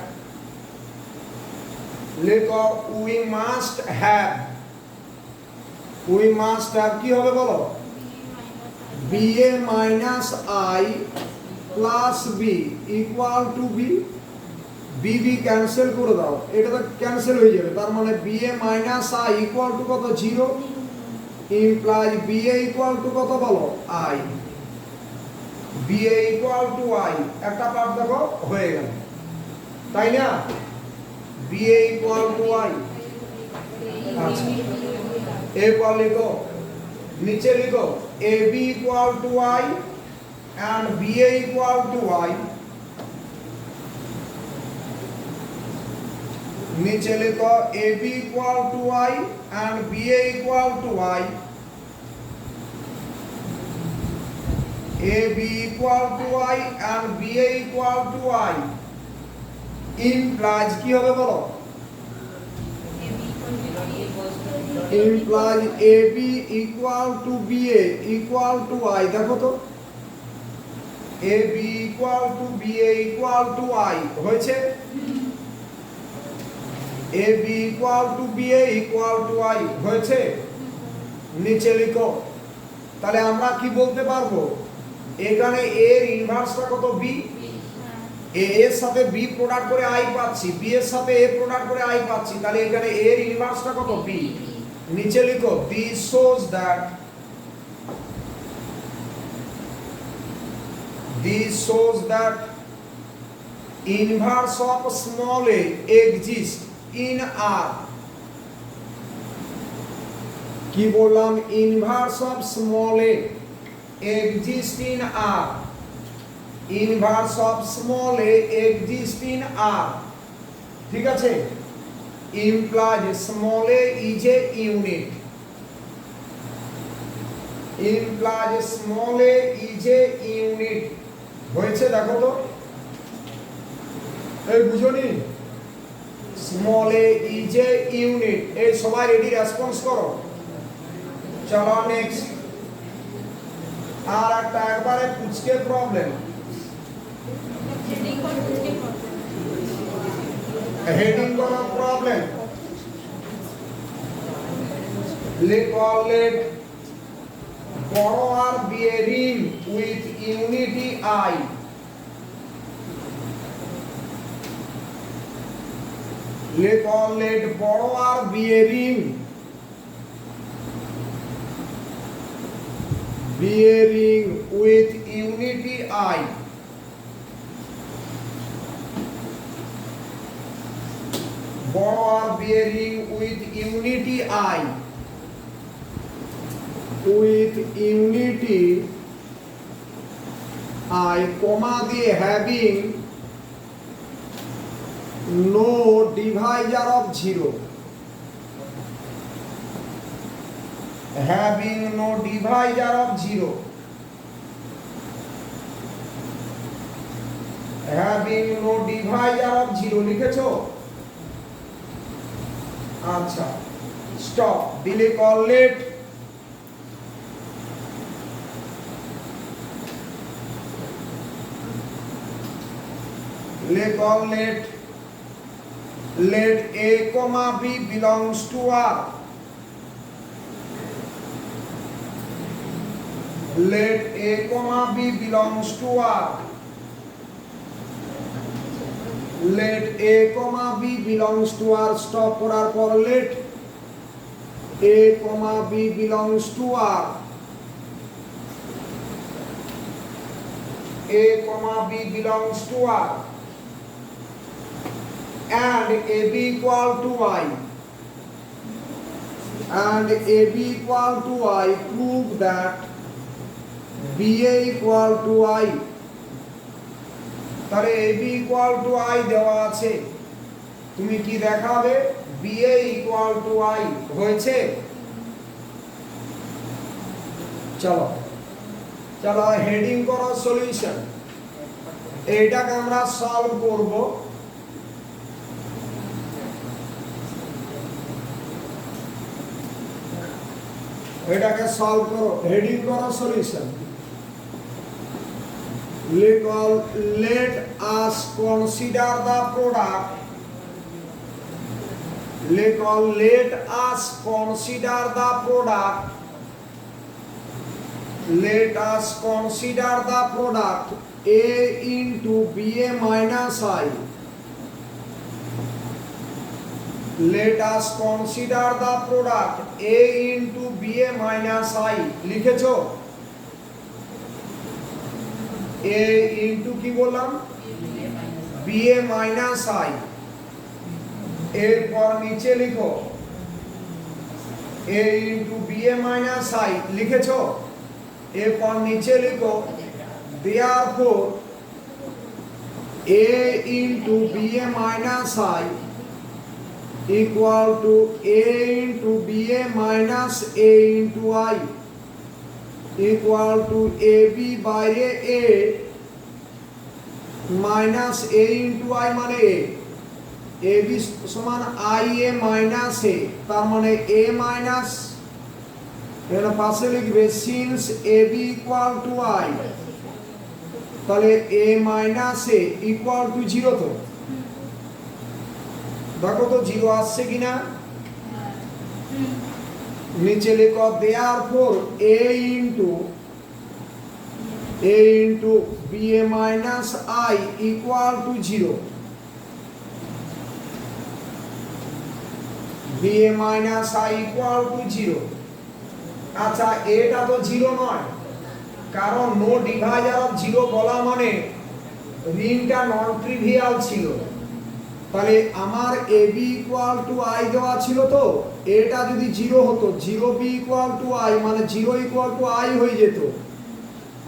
লিখো we must have কি হবে বলো? ba minus i plus b equal to b। b cancel করে দাও, এটা তো ক্যান্সেল হয়ে যাবে, তার মানে ba minus i equal to কত? 0, ইমপ্লাইজ ba ইকুয়াল টু কত বলো? i। ba equal to i, একটা পার্ট দেখো হয়ে গেল, তাই না? ba equal to i। আচ্ছা এরপর লিখো, নিচে লিখো ab equal to i and ba equal to i। নিচে লিখো ab equal to i and ba equal to i। ab equal to i and ba equal to i implies কি হবে বলো? implies ab equal to ba equal to i। দেখো তো ab equal to ba equal to i হয়েছে? ab equal to ba equal to i হয়েছে? নিচে লিখো, তাহলে আমরা কি বলতে পারবো? এখানে a এর ইনভার্সটা কত? b। a এর সাথে b প্রোডাক্ট করে i পাচ্ছি, b এর সাথে a প্রোডাক্ট করে i পাচ্ছি, তাহলে এখানে a এর ইনভার্সটা কত? b। নিচে লিখো this shows that inverse of small a exists in R। কি বললাম? inverse of small a exists in R। inverse of small a exists in R, ঠিক আছে? implies small a is a unit, implies small a is a unit হয়েছে? দেখো তো, এই বুঝোনি? Small a is a unit। এই সবাই ready? Response করো। চলো নেক্সট, আর একটা একবারে পুচকে প্রবলেম, হেডিং করো প্রবলেম। let বড় R be a ring with unity i। let বড় R be a ring with unity i। বড় R be a ring with unity i, with unity I, comma দিয়ে having no divisor of 0, having no divisor of 0, having no divisor of 0 লিখেছো? আচ্ছা stop দিলে কল let. let let a comma b belongs to R, let a comma b belongs to R, let a comma b belongs to R, stop করার পর let a comma b belongs to R, a comma b belongs to R, and ab equal to I, and ab equal to I, prove that ba equal to I, তাহলে ab equal to I দেওয়া আছে, তুমি কি দেখাবে ba equal to I হয়েছে। চলো চলো heading করো সলিউশন, এইটাকে আমরা সলভ করব। এটাকে সলভ করো, হেডিং করো solution. Let us consider the product. Let us consider the product. Let us consider the product A into BA minus I. Let us consider the product A into BA minus I. লিখেছো? A into কি বললাম? BA minus I. এরপর নিচে লিখো A into BA minus I, লিখেছো? এরপর নিচে লিখো therefore A into BA minus I equal to A into BA minus A into I equal to AB বাইরে A minus A into I মানে A, AB সমান IA minus A, তার মানে A minus এর পাশে লিখবে since AB equal to I, তাহলে A minus A equal to 0, তো দেখো তো 0 আসছে কিনা। নিচে লিখো therefore A into BA minus I equal to 0, BA minus I equal to 0। আচ্ছা এটা তো 0 নয়, কারণ নো ডিভাইজার অফ 0 বলা মানে রিংটা নন ট্রিভিয়াল ছিল, তাহলে আমার AB ইকুয়াল টু I দেওয়া ছিল, তো এটা যদি 0 হতো 0B ইকুয়াল টু I মানে 0 ইকুয়াল টু I হয়ে যেত।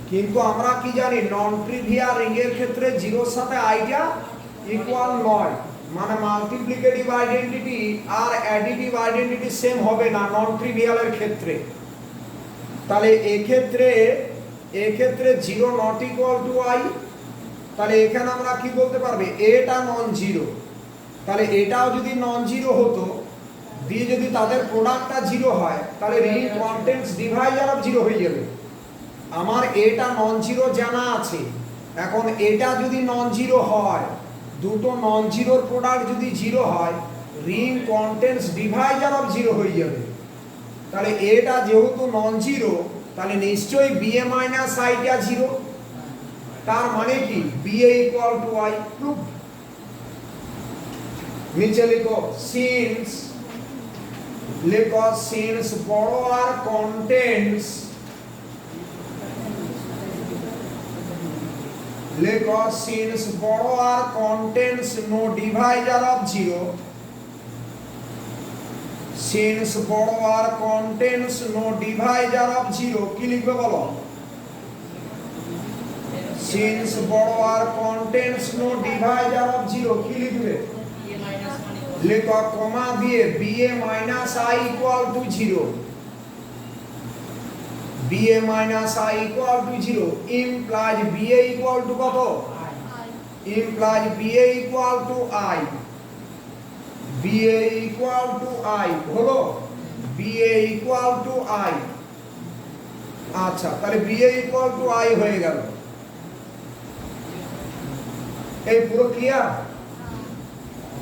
কিন্তু আমরা কি জানি নন ট্রিভিয়াল রিং এর ক্ষেত্রে 0 এর সাথে আইটা ইকুয়াল নয়, মানে মাল্টিপ্লিকেটিভ আইডেন্টিটি আর অ্যাডিটিভ আইডেন্টিটি সেম হবে না নন ট্রিভিয়ালের ক্ষেত্রে। তাহলে এক্ষেত্রে 0 নট ইকুয়াল টু I, তাহলে এখানে আমরা কি বলতে পারবে এটা নন জিরো, তাহলে এটাও যদি নন জিরো হতো দিয়ে যদি তাদের প্রোডাক্টটা 0 হয় তাহলে রিং কন্টেন্টস ডিভাইজার অফ 0 হয়ে যাবে। আমার এটা নন জিরো জানা আছে, এখন এটা যদি নন জিরো হয়, দুটো নন জিরোর প্রোডাক্ট যদি 0 হয় রিং কন্টেন্টস ডিভাইজার অফ 0 হয়ে যাবে। তাহলে এটা যেহেতু নন জিরো তাহলে নিশ্চয়ই BA মাইনাস আইটা 0, তার মানে কি BA equal to I prove. নিচে লিখো since borrower contains since borrower contains no divisor of 0, since borrower contains no divisor of 0 কি লিখবে বলো? since borrower contains no divisor of 0 কি লিখবে? লিখো কমা দিয়ে BA minus I equal to 0, BA minus I equal to 0 implies BA equal to কত? implies BA equal to I, BA equal to I হলো BA equal to I। আচ্ছা তাহলে BA equal to I হয়ে গেল, এই পুরো clear?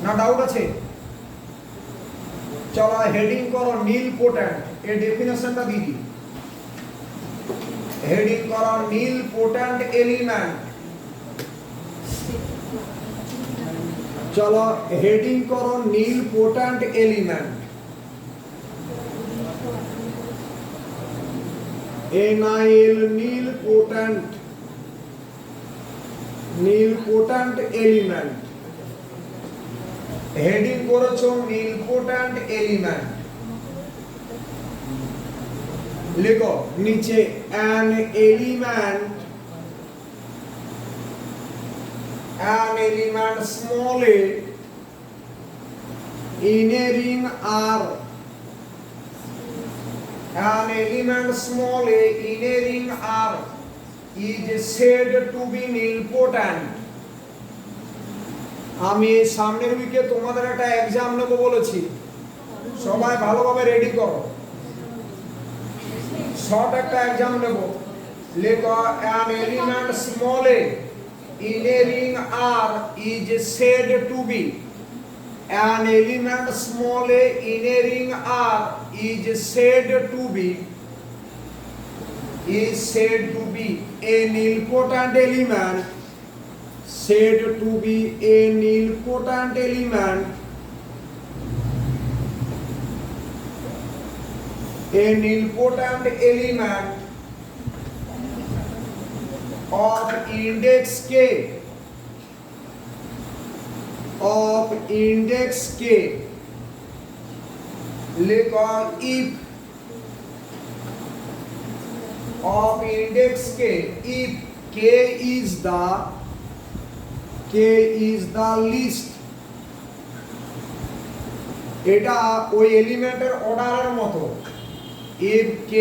না doubt আছে? চলো হেডিং করো নীল পোটেন্ট, এর ডেফিনেশনটা দিয়ে দিই। হেডিং করো নীল পোটেন্ট এলিমেন্ট। চলো হেডিং করো নীল পোটেন্ট এলিমেন্ট। NIL নীল পোটেন্ট, নীল পোটেন্ট এলিমেন্ট। হেডিং করেছো নীল পোটেন্ট এলিমেন্ট। লিখো নিচে an element small a in a ring R, an element small a in a ring R is said to be nilpotent. আমি সামনের উইকে তোমাদের একটা exam নেব বলেছি, সবাই ভালোভাবে রেডি করো। শর্ট একটা एग्जाम নেব। লেখো an element small a in a ring R is said to be, an element small a in a ring R is said to be a nilpotent element, said to be a nilpotent element, a nilpotent element of index k, of index k. लिखो if of index k, if k is the list, এটা ওই এলিমেন্টের অর্ডারের মতো। if k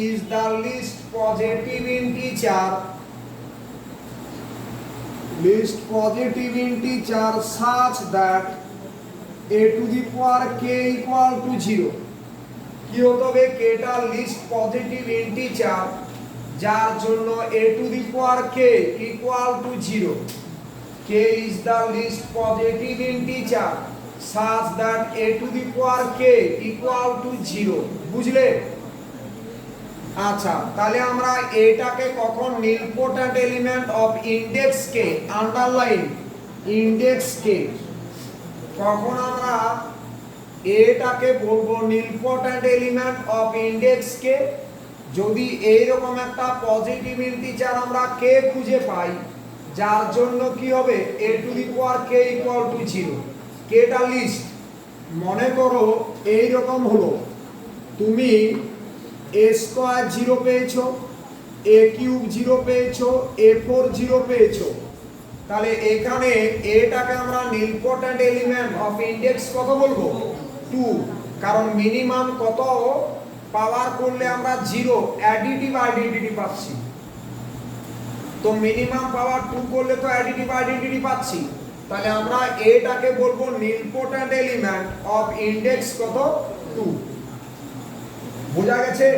is the least positive integer, least positive integer such that a to the power k equal to 0, কি হতে হবে? k টা লিস্ট পজিটিভ ইন্টিজার যার জন্য a to the power k equal to 0, k is the least positive integer such that a to the power k equal to 0, বুঝলে? আচ্ছা, তাহলে আমরা এটাকে কখন nilpotent element of index k, underline index k, কখন আমরা এটাকে বলবো nilpotent element of index k? যদি এইরকম একটা পজিটিভ ইন্টিজার আমরা k খুঁজে পাই যার জন্য কি হবে a to the power k equal to 0, k টা লিস্ট। মনে করো এইরকম হলো, তুমি a স্কয়ার 0 পেয়েছো, a কিউব 0 পেয়েছো, a4 0 পেয়েছো, তাহলে এখানে এটাকে আমরা nilpotent element of index কত বলবো? 2, কারণ মিনিমাম কত পাওয়ার করলে আমরা 0 অ্যাডিটিভ আইডেন্টিটি পাচ্ছি। তো মিনিমাম পাওয়ার 2 করলে তো অ্যাডিটিভ আইডেন্টিটি পাচ্ছি, তাহলে আমরা এটাকে বলবো nilpotent element of index কত? 2। বোঝা গেছে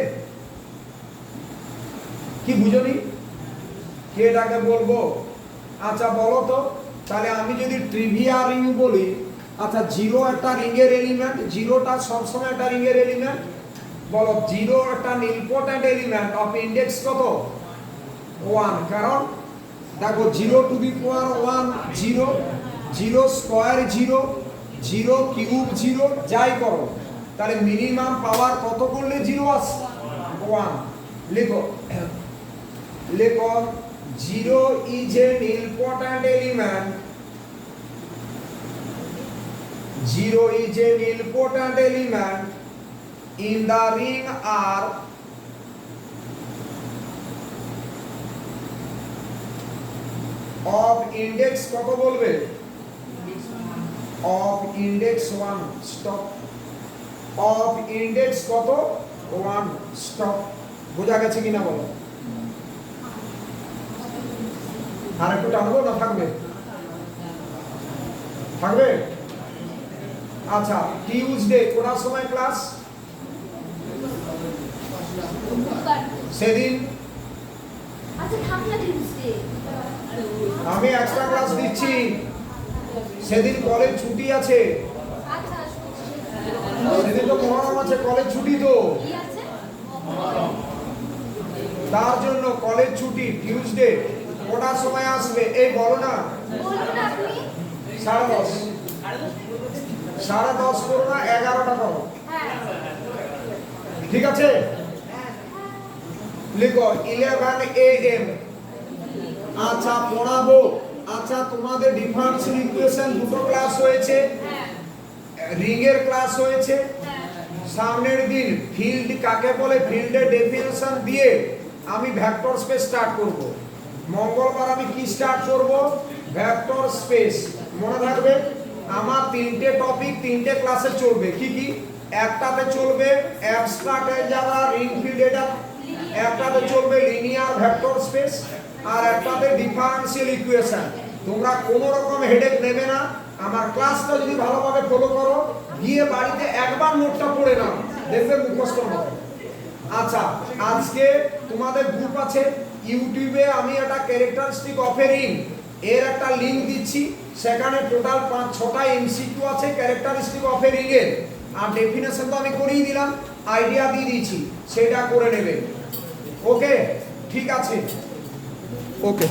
কি বুঝনি? এটাকে বলবো। আচ্ছা বলো তো, তাহলে আমি যদি ট্রিভিয়া রিং বলি, আচ্ছা 0 একটা রিং এর এলিমেন্ট, 0টা সবসময় একটা রিং এর এলিমেন্ট, বলো 0 একটা nilpotent element of index কত? 1, কারণ দেখো 0 to the power 1 0, 0 square 0, 0 cube 0, যাই করো, তাহলে মিনিমাম পাওয়ার কত করলে 0 আসে? 1। লিখো 0 is a nilpotent element, 0 is a nilpotent element in the ring R of index কত বলবে? of index 1, stop, of index কত? 1, stop। বোঝা গেছে কিনা বলো? আর একটু টানবো না থাকবে? থাকবে। আচ্ছা টিউজডে কোটার সময় ক্লাস? সেদিন আচ্ছা থাক না টিউজডে, আমি এক্সট্রা ক্লাস দিচ্ছি। সেদিন কলেজ ছুটি আছে, আচ্ছা সেদিন তো মহরম আছে, কলেজ ছুটি তো, কি আছে? তার জন্য কলেজ ছুটি। টিউসডে কটার সময় আসবে এই বলো না। বলুন আপনি। 10:30, 10:30 করো না, 11টা করো, হ্যাঁ ঠিক আছে? লিখো 11 AM। আচ্ছা পড়াবো। আচ্ছা তোমাদের ডিফারেন্সিয়াল ইকুয়েশন দুটো ক্লাস হয়েছে, হ্যাঁ রিংয়ের ক্লাস হয়েছে। হ্যাঁ সামনের দিন ফিল্ড কাকে বলে ফিল্ডের ডেফিনেশন দিয়ে আমি ভেক্টর স্পেস স্টার্ট করব। মঙ্গলবার আমি কি স্টার্ট করব? Vector space. মনে থাকবে আমার তিনটে টপিক তিনটে ক্লাসে চলবে। কি কি? একটাতে চলবে অ্যাবস্ট্রাক্ট এলজেব্রা রিং ফিল্ড এটা, একটাতে চলবে লিনিয়ার ভেক্টর স্পেস, আর একটাতে ডিফারেন্সিয়াল ইকুয়েশন। তোমরা কোনো রকম হেডেক নেবে না। আমার ক্লাসটা যদি ভালোভাবে ফলো করো, গিয়ে বাড়িতে একবার নোটটা পড়ে নাও, দেখবে মুখস্থ হবে। আচ্ছা আজকে তোমাদের গ্রুপ আছে ইউটিউবে, আমি একটা ক্যারেক্টারিস্টিক অফ এ রিং এর একটা লিংক দিচ্ছি। সেখানে টোটাল 5-6টা এমসিকিউ আছে ক্যারেক্টারিস্টিক অফ এ রিং এর, আর ডেফিনেশন তো আমি করিয়ে দিলাম, আইডিয়া দিয়ে দিয়েছি, সেটা করে নেবে। ওকে ঠিক আছে, ওকে।